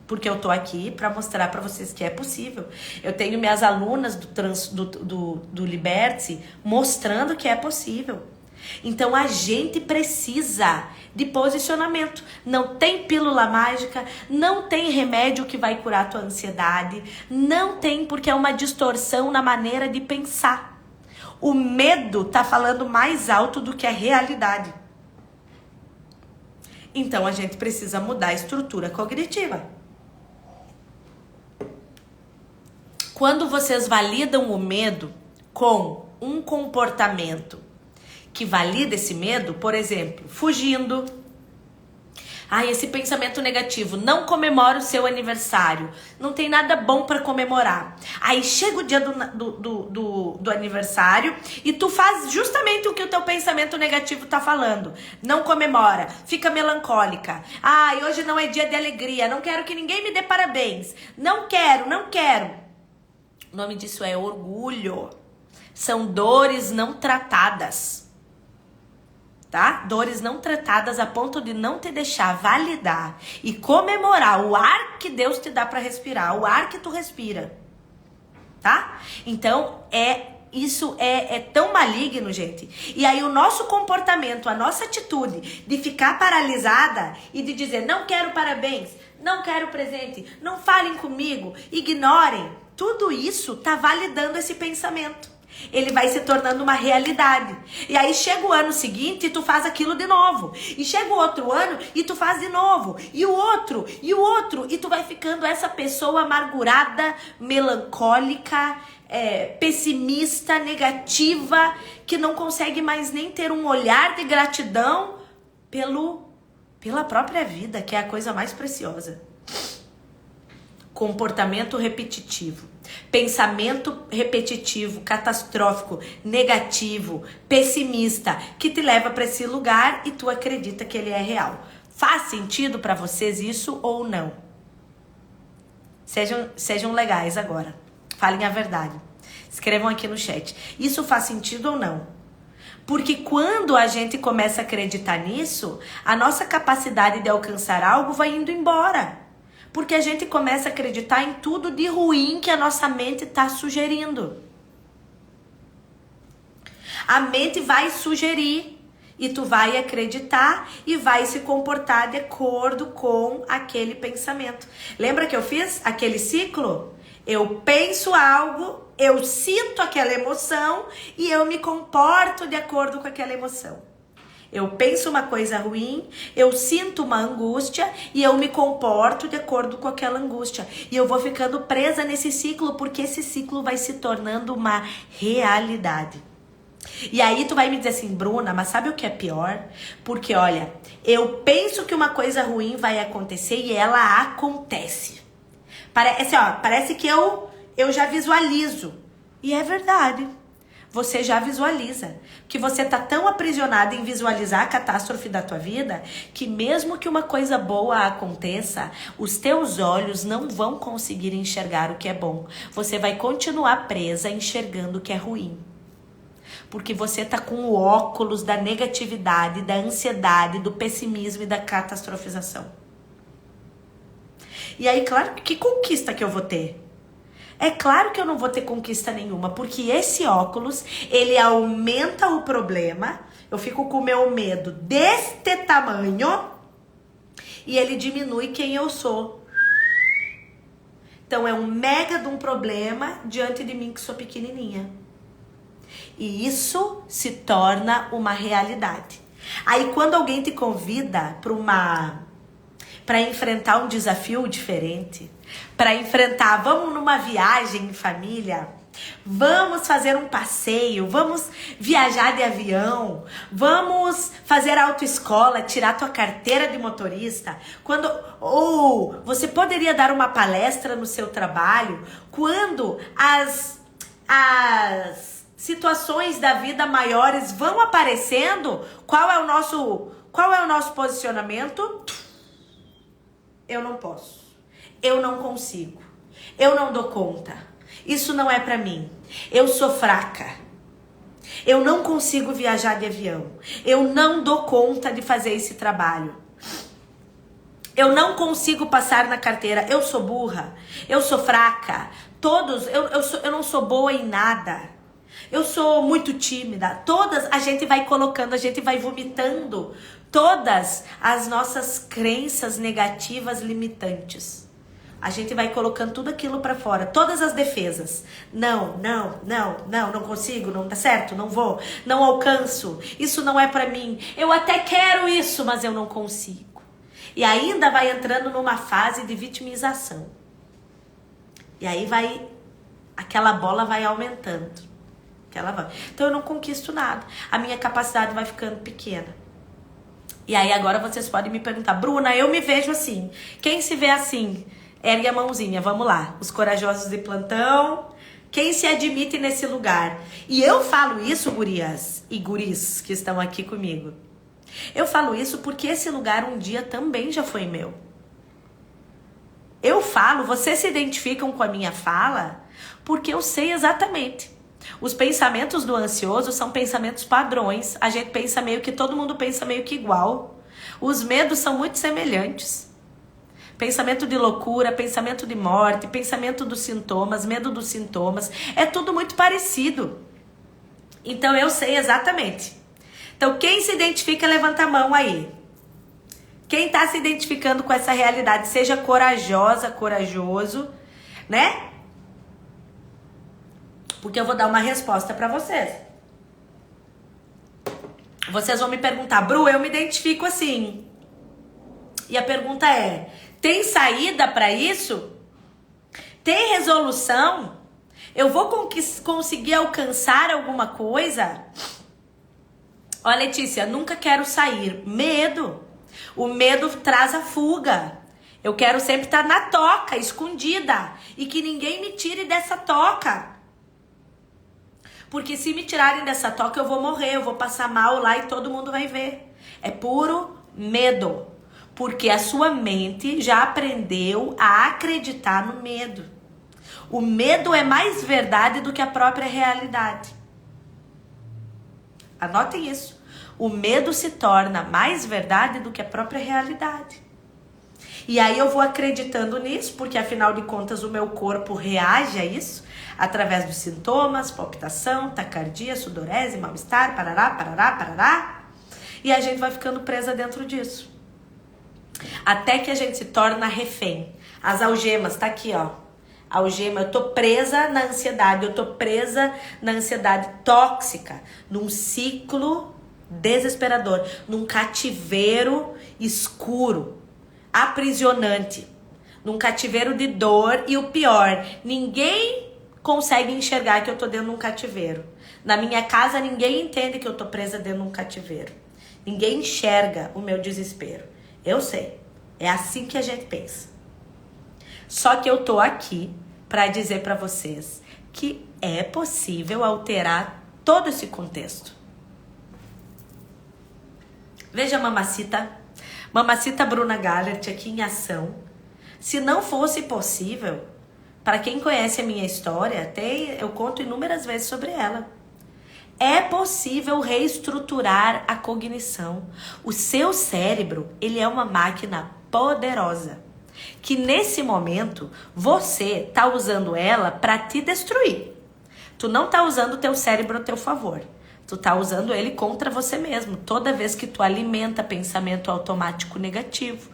Porque eu tô aqui para mostrar para vocês que é possível. Eu tenho minhas alunas do Liberte mostrando que é possível. Então a gente precisa de posicionamento. Não tem pílula mágica, não tem remédio que vai curar a tua ansiedade, não tem, porque é uma distorção na maneira de pensar. O medo tá falando mais alto do que a realidade. Então a gente precisa mudar a estrutura cognitiva. Quando vocês validam o medo com um comportamento que valida esse medo, por exemplo, fugindo. Esse pensamento negativo, não comemora o seu aniversário, não tem nada bom para comemorar. Aí chega o dia do aniversário e tu faz justamente o que o teu pensamento negativo tá falando. Não comemora, fica melancólica. Hoje não é dia de alegria, não quero que ninguém me dê parabéns. Não quero. O nome disso é orgulho. São dores não tratadas. Tá? Dores não tratadas a ponto de não te deixar validar e comemorar o ar que Deus te dá para respirar, o ar que tu respira, tá? Então, isso é tão maligno, gente. E aí o nosso comportamento, a nossa atitude de ficar paralisada e de dizer não quero parabéns, não quero presente, não falem comigo, ignorem, tudo isso tá validando esse pensamento. Ele vai se tornando uma realidade. E aí chega o ano seguinte e tu faz aquilo de novo. E chega o outro ano e tu faz de novo. E o outro. E tu vai ficando essa pessoa amargurada, melancólica, pessimista, negativa, que não consegue mais nem ter um olhar de gratidão pela própria vida, que é a coisa mais preciosa. Comportamento repetitivo. Pensamento repetitivo, catastrófico, negativo, pessimista, que te leva para esse lugar e tu acredita que ele é real. Faz sentido para vocês isso ou não? Sejam legais agora. Falem a verdade. Escrevam aqui no chat. Isso faz sentido ou não? Porque quando a gente começa a acreditar nisso, a nossa capacidade de alcançar algo vai indo embora. Porque a gente começa a acreditar em tudo de ruim que a nossa mente está sugerindo. A mente vai sugerir e tu vai acreditar e vai se comportar de acordo com aquele pensamento. Lembra que eu fiz aquele ciclo? Eu penso algo, eu sinto aquela emoção e eu me comporto de acordo com aquela emoção. Eu penso uma coisa ruim, eu sinto uma angústia e eu me comporto de acordo com aquela angústia. E eu vou ficando presa nesse ciclo porque esse ciclo vai se tornando uma realidade. E aí tu vai me dizer assim, Bruna, mas sabe o que é pior? Porque olha, eu penso que uma coisa ruim vai acontecer e ela acontece. Parece que eu já visualizo. E é verdade. você já visualiza. Que você tá tão aprisionado em visualizar a catástrofe da tua vida, que mesmo que uma coisa boa aconteça, os teus olhos não vão conseguir enxergar o que é bom. Você vai continuar presa enxergando o que é ruim. Porque você tá com o óculos da negatividade, da ansiedade, do pessimismo e da catastrofização. E aí, claro, que conquista que eu vou ter? É claro que eu não vou ter conquista nenhuma, porque esse óculos, ele aumenta o problema, eu fico com o meu medo deste tamanho, e ele diminui quem eu sou. Então é um mega de um problema diante de mim que sou pequenininha. E isso se torna uma realidade. Aí quando alguém te convida para enfrentar um desafio diferente, para enfrentar, vamos numa viagem em família, vamos fazer um passeio, vamos viajar de avião, vamos fazer autoescola, tirar tua carteira de motorista, ou você poderia dar uma palestra no seu trabalho, quando as situações da vida maiores vão aparecendo, qual é o nosso posicionamento? Eu não posso. Eu não consigo. Eu não dou conta. Isso não é pra mim. Eu sou fraca. Eu não consigo viajar de avião. Eu não dou conta de fazer esse trabalho. Eu não consigo passar na carteira. Eu sou burra. Eu sou fraca. Eu não sou boa em nada. Eu sou muito tímida. A gente vai colocando, a gente vai vomitando todas as nossas crenças negativas limitantes. A gente vai colocando tudo aquilo pra fora, todas as defesas. Não consigo, não dá certo, não vou, não alcanço, isso não é pra mim. Eu até quero isso, mas eu não consigo. E ainda vai entrando numa fase de vitimização. E aí aquela bola vai aumentando. Então eu não conquisto nada. A minha capacidade vai ficando pequena. E aí agora vocês podem me perguntar, Bruna, eu me vejo assim. Quem se vê assim, ergue a mãozinha, vamos lá. Os corajosos de plantão. Quem se admite nesse lugar? E eu falo isso, gurias e guris que estão aqui comigo. Eu falo isso porque esse lugar um dia também já foi meu. Eu falo, vocês se identificam com a minha fala, porque eu sei exatamente. Os pensamentos do ansioso são pensamentos padrões. A gente pensa todo mundo pensa meio que igual. Os medos são muito semelhantes. Pensamento de loucura, pensamento de morte, pensamento dos sintomas, medo dos sintomas. É tudo muito parecido. Então eu sei exatamente. Então quem se identifica, levanta a mão aí. Quem está se identificando com essa realidade, seja corajosa, corajoso, né? Porque eu vou dar uma resposta pra vocês. Vocês vão me perguntar, Bru, eu me identifico assim. E a pergunta é, tem saída pra isso? Tem resolução? Eu vou conseguir alcançar alguma coisa? Ó, Letícia, nunca quero sair. Medo. O medo traz a fuga. Eu quero sempre estar na toca, escondida. E que ninguém me tire dessa toca. Porque se me tirarem dessa toca, eu vou morrer, eu vou passar mal lá e todo mundo vai ver. É puro medo. Porque a sua mente já aprendeu a acreditar no medo. O medo é mais verdade do que a própria realidade. Anotem isso. O medo se torna mais verdade do que a própria realidade. E aí eu vou acreditando nisso, porque afinal de contas o meu corpo reage a isso. Através dos sintomas, palpitação, taquicardia, sudorese, mal-estar, parará. E a gente vai ficando presa dentro disso. Até que a gente se torna refém. As algemas, tá aqui, ó. Algema, eu tô presa na ansiedade. Eu tô presa na ansiedade tóxica. Num ciclo desesperador. Num cativeiro escuro. Aprisionante. Num cativeiro de dor. E o pior, ninguém consegue enxergar que eu tô dentro de um cativeiro. Na minha casa, ninguém entende que eu tô presa dentro de um cativeiro. Ninguém enxerga o meu desespero. Eu sei. É assim que a gente pensa. Só que eu tô aqui para dizer para vocês que é possível alterar todo esse contexto. Veja a Mamacita Bruna Gallert aqui em ação. Se não fosse possível, para quem conhece a minha história, até eu conto inúmeras vezes sobre ela. É possível reestruturar a cognição. O seu cérebro, ele é uma máquina poderosa, que nesse momento você tá usando ela para te destruir. Tu não tá usando o teu cérebro a teu favor. Tu tá usando ele contra você mesmo. Toda vez que tu alimenta pensamento automático negativo,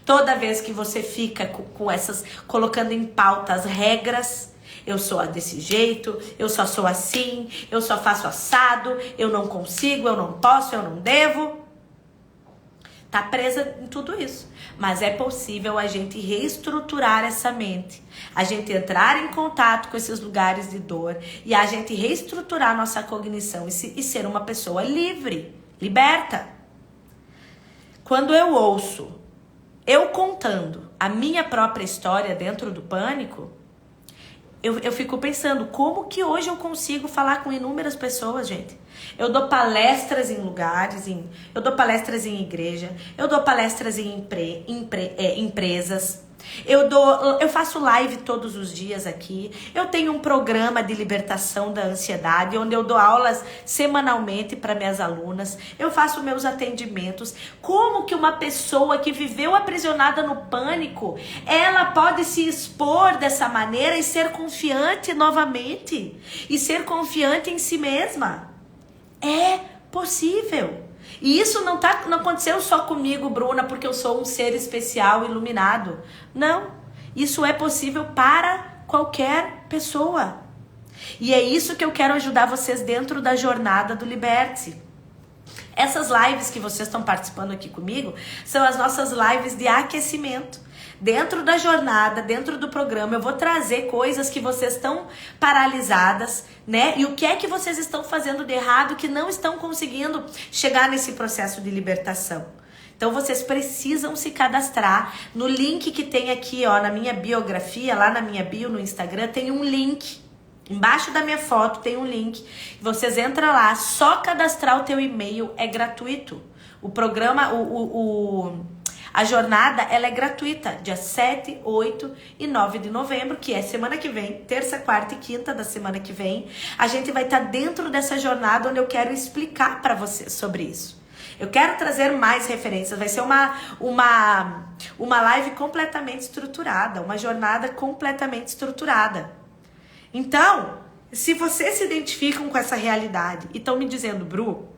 toda vez que você fica com essas, colocando em pauta as regras, eu sou desse jeito, eu só sou assim, eu só faço assado, eu não consigo, eu não posso, eu não devo. Tá presa em tudo isso. Mas é possível a gente reestruturar essa mente. A gente entrar em contato com esses lugares de dor e a gente reestruturar nossa cognição e ser uma pessoa livre, liberta. Quando eu ouço eu contando a minha própria história dentro do pânico, eu fico pensando, como que hoje eu consigo falar com inúmeras pessoas, gente? Eu dou palestras em lugares, eu dou palestras em igreja, eu dou palestras em empresas, eu faço live todos os dias aqui, eu tenho um programa de libertação da ansiedade, onde eu dou aulas semanalmente para minhas alunas, eu faço meus atendimentos. Como que uma pessoa que viveu aprisionada no pânico, ela pode se expor dessa maneira e ser confiante novamente? E ser confiante em si mesma? É possível. E isso não aconteceu só comigo, Bruna, porque eu sou um ser especial, iluminado. Não. Isso é possível para qualquer pessoa. E é isso que eu quero ajudar vocês dentro da jornada do Liberte-se. Essas lives que vocês estão participando aqui comigo são as nossas lives de aquecimento. Dentro da jornada, dentro do programa, eu vou trazer coisas que vocês estão paralisadas, né? E o que é que vocês estão fazendo de errado que não estão conseguindo chegar nesse processo de libertação. Então vocês precisam se cadastrar no link que tem aqui, ó, na minha biografia, lá na minha bio no Instagram, tem um link. Embaixo da minha foto tem um link. Vocês entram lá, só cadastrar o teu e-mail, é gratuito. O programa, a jornada, ela é gratuita, dia 7, 8 e 9 de novembro, que é semana que vem, terça, quarta e quinta da semana que vem. A gente vai estar dentro dessa jornada onde eu quero explicar para vocês sobre isso. Eu quero trazer mais referências, vai ser uma live completamente estruturada, uma jornada completamente estruturada. Então, se vocês se identificam com essa realidade e estão me dizendo, Bru,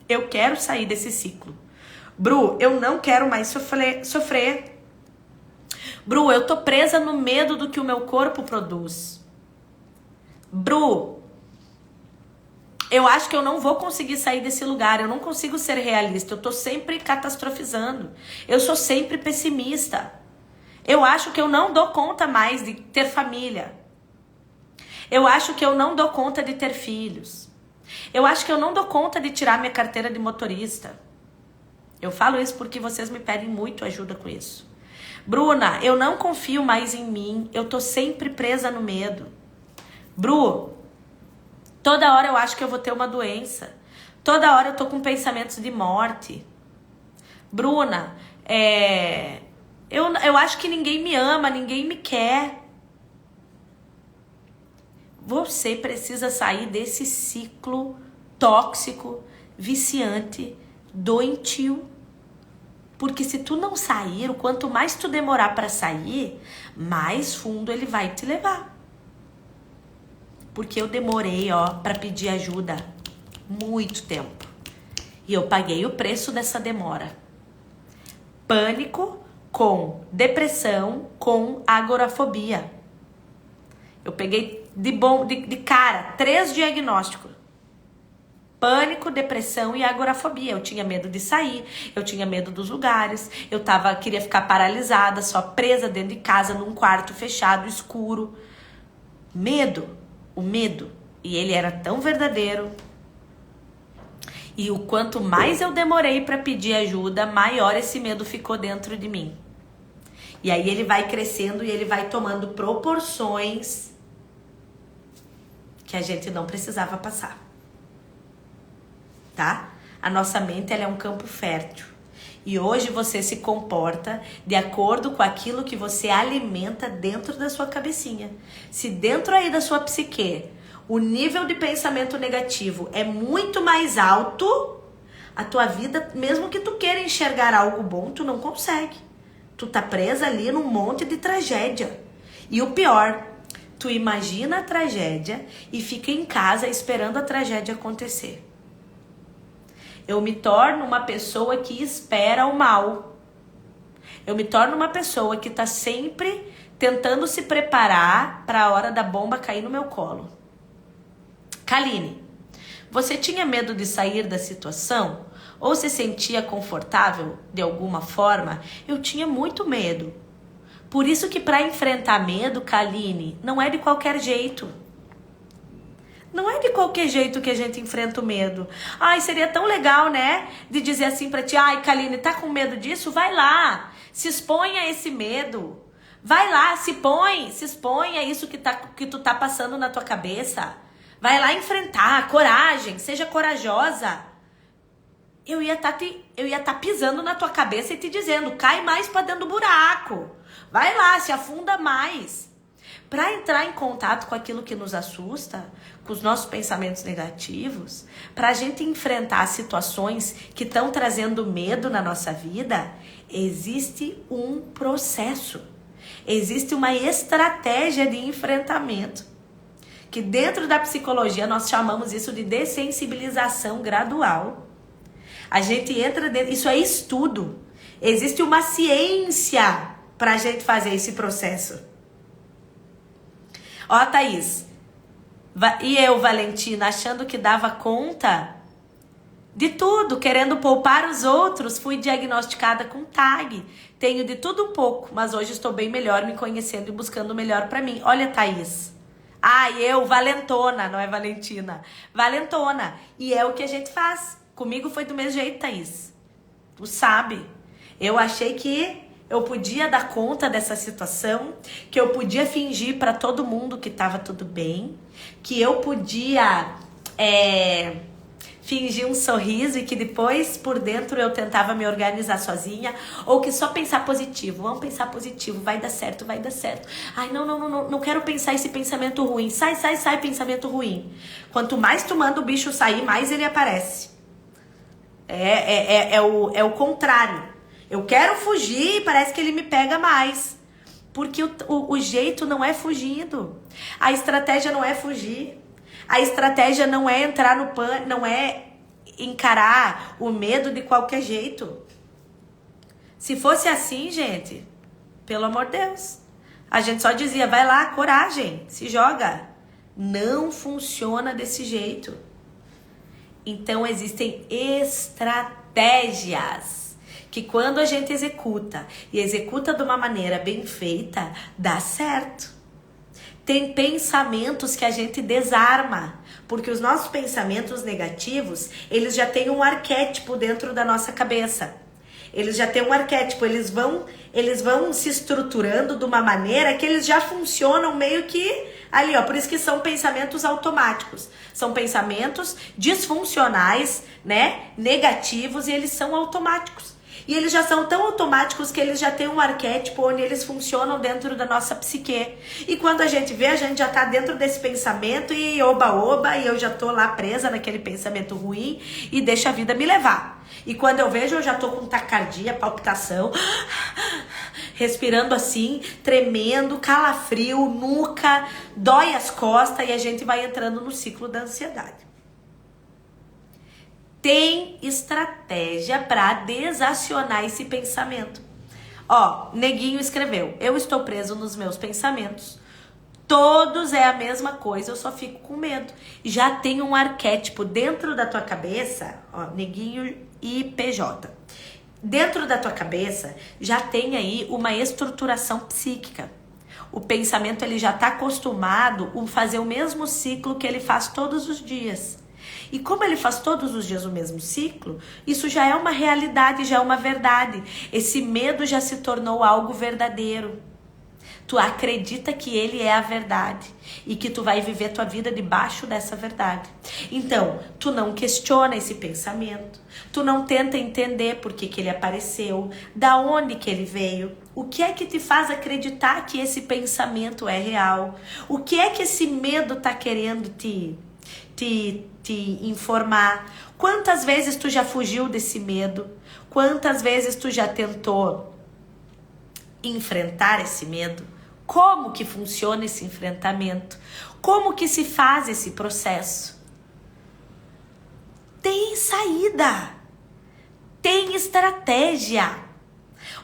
eu quero sair desse ciclo. Bru, eu não quero mais sofrer. Bru, eu tô presa no medo do que o meu corpo produz. Bru, eu acho que eu não vou conseguir sair desse lugar. Eu não consigo ser realista. Eu tô sempre catastrofizando. Eu sou sempre pessimista. Eu acho que eu não dou conta mais de ter família. Eu acho que eu não dou conta de ter filhos. Eu acho que eu não dou conta de tirar minha carteira de motorista. Eu falo isso porque vocês me pedem muito ajuda com isso. Bruna, eu não confio mais em mim. Eu tô sempre presa no medo. Bru, toda hora eu acho que eu vou ter uma doença. Toda hora eu tô com pensamentos de morte. Bruna, eu acho que ninguém me ama, ninguém me quer. Você precisa sair desse ciclo tóxico, viciante, doentio. Porque se tu não sair, o quanto mais tu demorar para sair, mais fundo ele vai te levar. Porque eu demorei, para pedir ajuda muito tempo. E eu paguei o preço dessa demora. Pânico com depressão com agorafobia. Eu peguei de cara 3 diagnósticos. Pânico, depressão e agorafobia. Eu tinha medo de sair, eu tinha medo dos lugares, queria ficar paralisada, só presa dentro de casa, num quarto fechado, escuro. O medo. E ele era tão verdadeiro. E o quanto mais eu demorei para pedir ajuda, maior esse medo ficou dentro de mim. E aí ele vai crescendo e ele vai tomando proporções que a gente não precisava passar. tá? A nossa mente, ela é um campo fértil. E hoje você se comporta de acordo com aquilo que você alimenta dentro da sua cabecinha. Se dentro aí da sua psique o nível de pensamento negativo é muito mais alto, a tua vida, mesmo que tu queira enxergar algo bom, tu não consegue. Tu tá presa ali num monte de tragédia. E o pior, tu imagina a tragédia e fica em casa esperando a tragédia acontecer. Eu me torno uma pessoa que espera o mal. Eu me torno uma pessoa que tá sempre tentando se preparar para a hora da bomba cair no meu colo. Kaline, você tinha medo de sair da situação? Ou se sentia confortável de alguma forma? Eu tinha muito medo. Por isso que para enfrentar medo, Kaline, não é de qualquer jeito. Não é de qualquer jeito que a gente enfrenta o medo. Ai, seria tão legal, né? De dizer assim pra ti, ai, Kaline, tá com medo disso? Vai lá, se expõe a esse medo. Vai lá, se expõe a isso que tu tá passando na tua cabeça. Vai lá enfrentar, coragem, seja corajosa. Eu ia tá pisando na tua cabeça e te dizendo, cai mais pra dentro do buraco. Vai lá, se afunda mais. Para entrar em contato com aquilo que nos assusta, com os nossos pensamentos negativos, para a gente enfrentar situações que estão trazendo medo na nossa vida, existe um processo, existe uma estratégia de enfrentamento, que dentro da psicologia nós chamamos isso de dessensibilização gradual. A gente entra dentro, isso é estudo, existe uma ciência para a gente fazer esse processo. Ó, Thaís, e eu, Valentina, achando que dava conta de tudo, querendo poupar os outros, fui diagnosticada com TAG. Tenho de tudo um pouco, mas hoje estou bem melhor, me conhecendo e buscando o melhor pra mim. Olha, Thaís. Eu, valentona, não é Valentina. Valentona. E é o que a gente faz. Comigo foi do mesmo jeito, Thaís. Tu sabe. Eu achei que eu podia dar conta dessa situação, que eu podia fingir para todo mundo que estava tudo bem, que eu podia fingir um sorriso e que depois por dentro eu tentava me organizar sozinha, ou que só pensar positivo. Vamos pensar positivo, vai dar certo, vai dar certo. Ai, não quero pensar esse pensamento ruim. Sai, pensamento ruim. Quanto mais tu manda o bicho sair, mais ele aparece. É o contrário. Eu quero fugir e parece que ele me pega mais. Porque o jeito não é fugindo. A estratégia não é fugir. A estratégia não é entrar no pânico, não é encarar o medo de qualquer jeito. Se fosse assim, gente, pelo amor de Deus, a gente só dizia, vai lá, coragem, se joga. Não funciona desse jeito. Então existem estratégias que quando a gente executa, e executa de uma maneira bem feita, dá certo. Tem pensamentos que a gente desarma, porque os nossos pensamentos negativos, eles já têm um arquétipo dentro da nossa cabeça. Eles já têm um arquétipo, eles vão se estruturando de uma maneira que eles já funcionam meio que ali, ó. Por isso que são pensamentos automáticos. São pensamentos disfuncionais, né? Negativos, e eles são automáticos. E eles já são tão automáticos que eles já têm um arquétipo onde eles funcionam dentro da nossa psique. E quando a gente vê, a gente já tá dentro desse pensamento e oba-oba, e eu já tô lá presa naquele pensamento ruim e deixa a vida me levar. E quando eu vejo, eu já tô com taquicardia, palpitação, respirando assim, tremendo, calafrio, nuca, dói as costas e a gente vai entrando no ciclo da ansiedade. Tem estratégia para desacionar esse pensamento. Ó, Neguinho escreveu, eu estou preso nos meus pensamentos. Todos é a mesma coisa, eu só fico com medo. Já tem um arquétipo dentro da tua cabeça, ó, Neguinho e PJ. Dentro da tua cabeça já tem aí uma estruturação psíquica. O pensamento ele já está acostumado a fazer o mesmo ciclo que ele faz todos os dias. E como ele faz todos os dias o mesmo ciclo, isso já é uma realidade, já é uma verdade. Esse medo já se tornou algo verdadeiro. Tu acredita que ele é a verdade e que tu vai viver tua vida debaixo dessa verdade. Então, tu não questiona esse pensamento, tu não tenta entender por que ele apareceu, da onde que ele veio, o que é que te faz acreditar que esse pensamento é real, o que é que esse medo tá querendo te informar. Quantas vezes tu já fugiu desse medo? Quantas vezes tu já tentou enfrentar esse medo? Como que funciona esse enfrentamento? Como que se faz esse processo? Tem saída. Tem estratégia.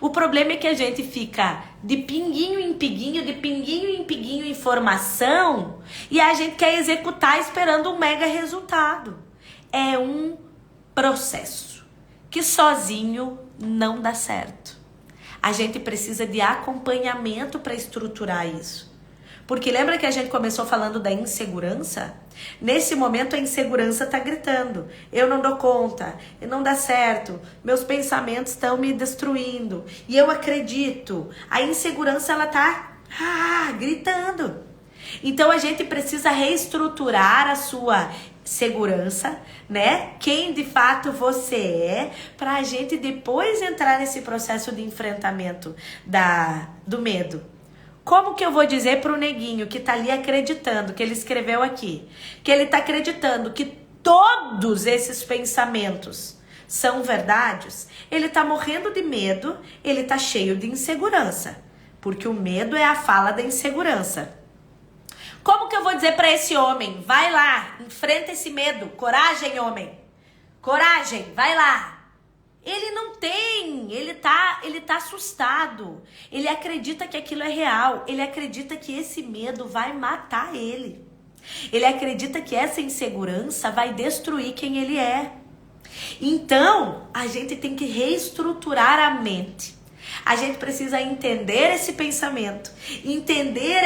O problema é que a gente fica de pinguinho em pinguinho informação e a gente quer executar esperando um mega resultado. É um processo que sozinho não dá certo. A gente precisa de acompanhamento para estruturar isso. Porque lembra que a gente começou falando da insegurança? Nesse momento a insegurança está gritando. Eu não dou conta, não dá certo, meus pensamentos estão me destruindo. E eu acredito. A insegurança ela está gritando. Então a gente precisa reestruturar a sua segurança, né? Quem de fato você é, para a gente depois entrar nesse processo de enfrentamento do medo. Como que eu vou dizer pro neguinho que tá ali acreditando, que ele escreveu aqui, que ele tá acreditando que todos esses pensamentos são verdades? Ele tá morrendo de medo, ele tá cheio de insegurança, porque o medo é a fala da insegurança. Como que eu vou dizer para esse homem, vai lá, enfrenta esse medo, coragem, homem, coragem, vai lá. Ele não tem, ele tá assustado, ele acredita que aquilo é real, ele acredita que esse medo vai matar ele. Ele acredita que essa insegurança vai destruir quem ele é. Então, a gente tem que reestruturar a mente. A gente precisa entender esse pensamento, entender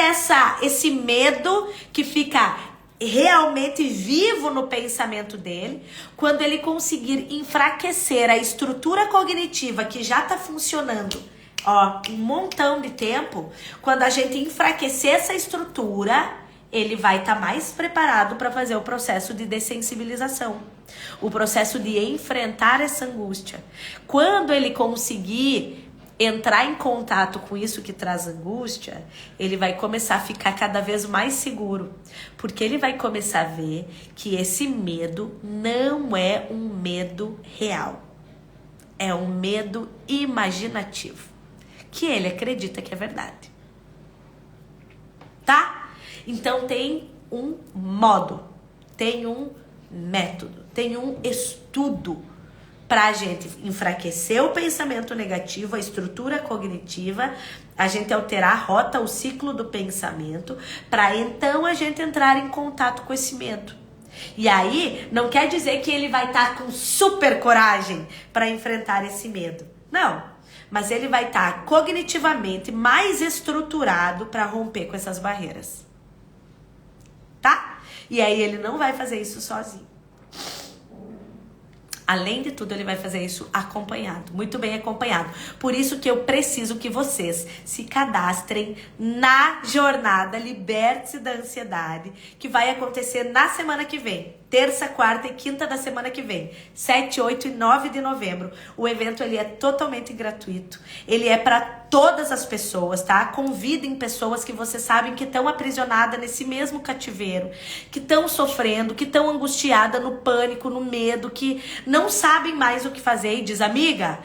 esse medo que fica realmente vivo no pensamento dele. Quando ele conseguir enfraquecer a estrutura cognitiva que já está funcionando, um montão de tempo, quando a gente enfraquecer essa estrutura, ele vai estar mais preparado para fazer o processo de dessensibilização, o processo de enfrentar essa angústia. Quando ele conseguir entrar em contato com isso que traz angústia, ele vai começar a ficar cada vez mais seguro, porque ele vai começar a ver que esse medo não é um medo real, é um medo imaginativo, que ele acredita que é verdade, tá? Então tem um modo, tem um método, tem um estudo para a gente enfraquecer o pensamento negativo, a estrutura cognitiva, a gente alterar a rota, o ciclo do pensamento, para então a gente entrar em contato com esse medo. E aí, não quer dizer que ele vai estar com super coragem para enfrentar esse medo. Não, mas ele vai estar cognitivamente mais estruturado para romper com essas barreiras. Tá? E aí ele não vai fazer isso sozinho. Além de tudo, ele vai fazer isso acompanhado, muito bem acompanhado. Por isso que eu preciso que vocês se cadastrem na jornada Liberte-se da Ansiedade, que vai acontecer na semana que vem. Terça, quarta e quinta da semana que vem. 7, 8 e 9 de novembro. O evento ele é totalmente gratuito. Ele é para todas as pessoas, tá? Convidem pessoas que vocês sabem que estão aprisionadas nesse mesmo cativeiro, que estão sofrendo, que estão angustiadas no pânico, no medo, que não sabem mais o que fazer e diz, amiga,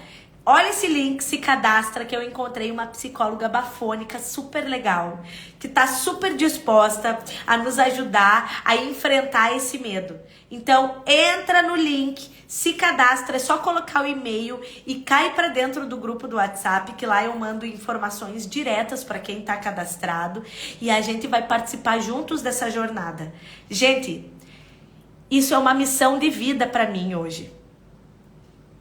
olha esse link, se cadastra que eu encontrei uma psicóloga bafônica super legal, que tá super disposta a nos ajudar a enfrentar esse medo. Então, entra no link, se cadastra, é só colocar o e-mail e cai para dentro do grupo do WhatsApp, que lá eu mando informações diretas para quem tá cadastrado e a gente vai participar juntos dessa jornada. Gente, isso é uma missão de vida para mim hoje.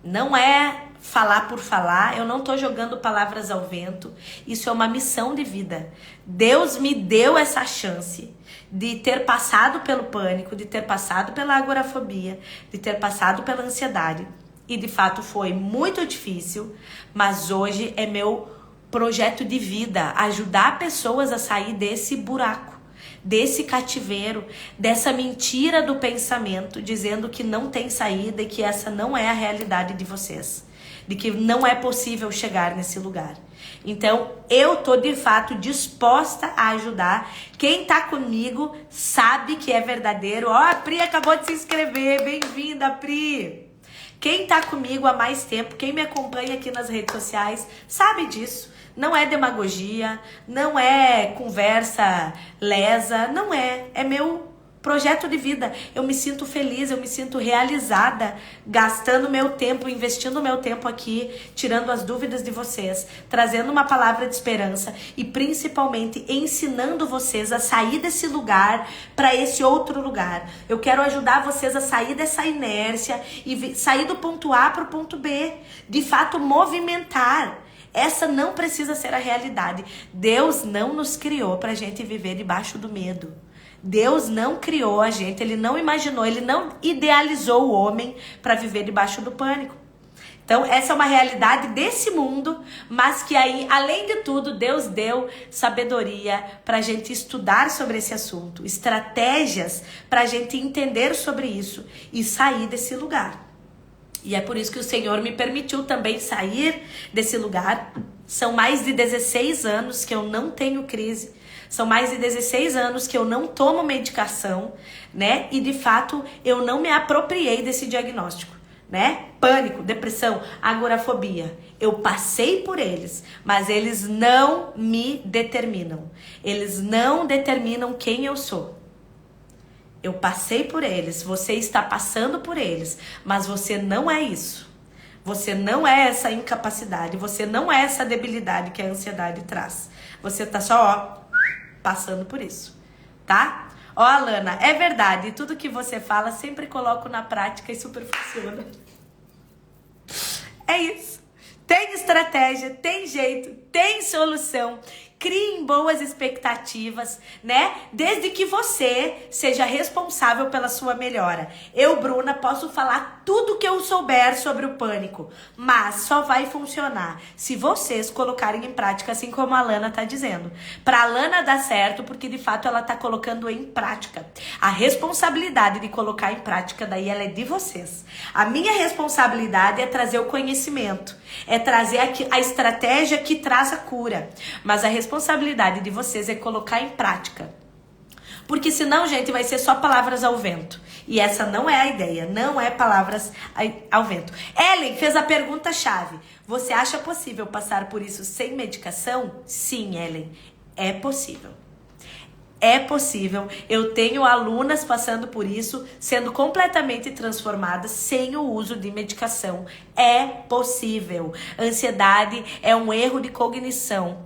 Não é falar por falar, eu não tô jogando palavras ao vento, isso é uma missão de vida. Deus me deu essa chance de ter passado pelo pânico, de ter passado pela agorafobia, de ter passado pela ansiedade. E de fato foi muito difícil, mas hoje é meu projeto de vida, ajudar pessoas a sair desse buraco, desse cativeiro, dessa mentira do pensamento, dizendo que não tem saída e que essa não é a realidade de vocês, de que não é possível chegar nesse lugar. Então, eu tô de fato disposta a ajudar. Quem tá comigo sabe que é verdadeiro. Ó, a Pri acabou de se inscrever. Bem-vinda, Pri. Quem tá comigo há mais tempo, quem me acompanha aqui nas redes sociais, sabe disso. Não é demagogia, não é conversa lesa, não é. É meu projeto de vida. Eu me sinto feliz, eu me sinto realizada, gastando meu tempo, investindo meu tempo aqui, tirando as dúvidas de vocês, trazendo uma palavra de esperança e principalmente ensinando vocês a sair desse lugar para esse outro lugar. Eu quero ajudar vocês a sair dessa inércia e sair do ponto A para o ponto B, de fato movimentar. Essa não precisa ser a realidade. Deus não nos criou para a gente viver debaixo do medo. Deus não criou a gente, Ele não imaginou, Ele não idealizou o homem para viver debaixo do pânico. Então, essa é uma realidade desse mundo, mas que aí, além de tudo, Deus deu sabedoria para a gente estudar sobre esse assunto, estratégias para a gente entender sobre isso e sair desse lugar. E é por isso que o Senhor me permitiu também sair desse lugar. São mais de 16 anos que eu não tenho crise. São mais de 16 anos que eu não tomo medicação, né? E de fato eu não me apropriei desse diagnóstico, né? Pânico, depressão, agorafobia. Eu passei por eles, mas eles não me determinam. Eles não determinam quem eu sou. Eu passei por eles, você está passando por eles, mas você não é isso. Você não é essa incapacidade, você não é essa debilidade que a ansiedade traz. Você tá só, ó, passando por isso, tá? Ó, Alana, é verdade, tudo que você fala sempre coloco na prática e super funciona. É isso. Tem estratégia, tem jeito, tem solução. Criem boas expectativas, né? Desde que você seja responsável pela sua melhora. Eu, Bruna, posso falar tudo que eu souber sobre o pânico, mas só vai funcionar se vocês colocarem em prática, assim como a Alana tá dizendo. Pra Alana dar certo, porque de fato ela tá colocando em prática. A responsabilidade de colocar em prática, daí ela é de vocês. A minha responsabilidade é trazer o conhecimento, é trazer a estratégia que traz a cura, mas a responsabilidade de vocês é colocar em prática. Porque senão, gente, vai ser só palavras ao vento. E essa não é a ideia, não é palavras ao vento. Ellen fez a pergunta-chave. Você acha possível passar por isso sem medicação? Sim, Ellen, é possível. É possível. Eu tenho alunas passando por isso, sendo completamente transformadas sem o uso de medicação. É possível. Ansiedade é um erro de cognição.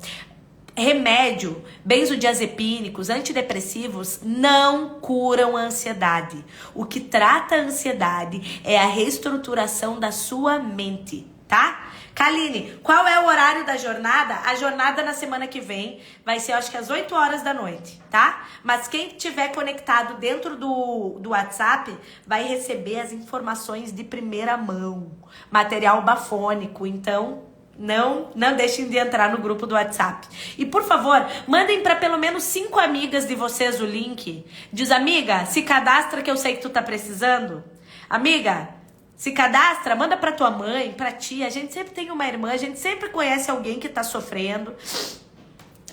Remédio, benzodiazepínicos, antidepressivos não curam a ansiedade. O que trata a ansiedade é a reestruturação da sua mente, tá? Kaline, qual é o horário da jornada? A jornada na semana que vem vai ser, acho que às 8 horas da noite, tá? Mas quem tiver conectado dentro do WhatsApp vai receber as informações de primeira mão, material bafônico, então não deixem de entrar no grupo do WhatsApp. E por favor, mandem para pelo menos 5 amigas de vocês o link. Diz, amiga, se cadastra que eu sei que tu tá precisando. Amiga, se cadastra, manda pra tua mãe, pra tia. A gente sempre tem uma irmã, a gente sempre conhece alguém que tá sofrendo.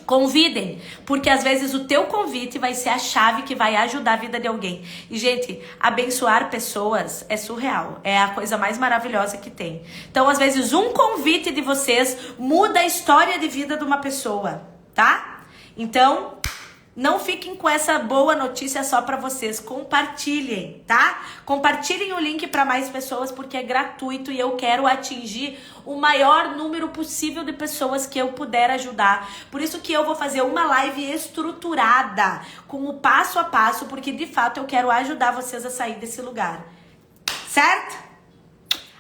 Convidem, porque às vezes o teu convite vai ser a chave que vai ajudar a vida de alguém. E, gente, abençoar pessoas é surreal. É a coisa mais maravilhosa que tem. Então, às vezes, um convite de vocês muda a história de vida de uma pessoa, tá? Então, não fiquem com essa boa notícia só pra vocês. Compartilhem, tá? Compartilhem o link pra mais pessoas, porque é gratuito e eu quero atingir o maior número possível de pessoas que eu puder ajudar. Por isso que eu vou fazer uma live estruturada, com o passo a passo, porque de fato eu quero ajudar vocês a sair desse lugar. Certo?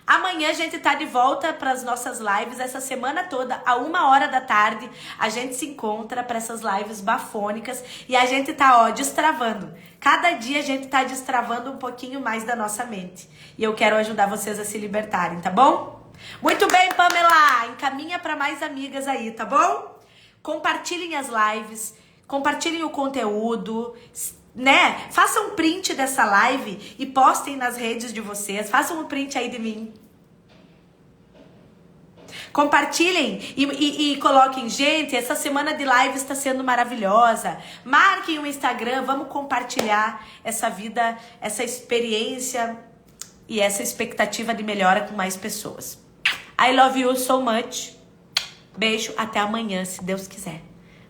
Amanhã a gente tá de volta para as nossas lives, essa semana toda, a 1h da tarde, a gente se encontra para essas lives bafônicas e a gente tá, ó, destravando. Cada dia a gente tá destravando um pouquinho mais da nossa mente. E eu quero ajudar vocês a se libertarem, tá bom? Muito bem, Pamela. Encaminha para mais amigas aí, tá bom? Compartilhem as lives, compartilhem o conteúdo, né? Façam um print dessa live e postem nas redes de vocês. Façam um print aí de mim. Compartilhem e coloquem, gente, essa semana de live está sendo maravilhosa. Marquem o Instagram, vamos compartilhar essa vida, essa experiência e essa expectativa de melhora com mais pessoas. I love you so much. Beijo, até amanhã, se Deus quiser.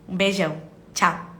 Um beijão. Tchau.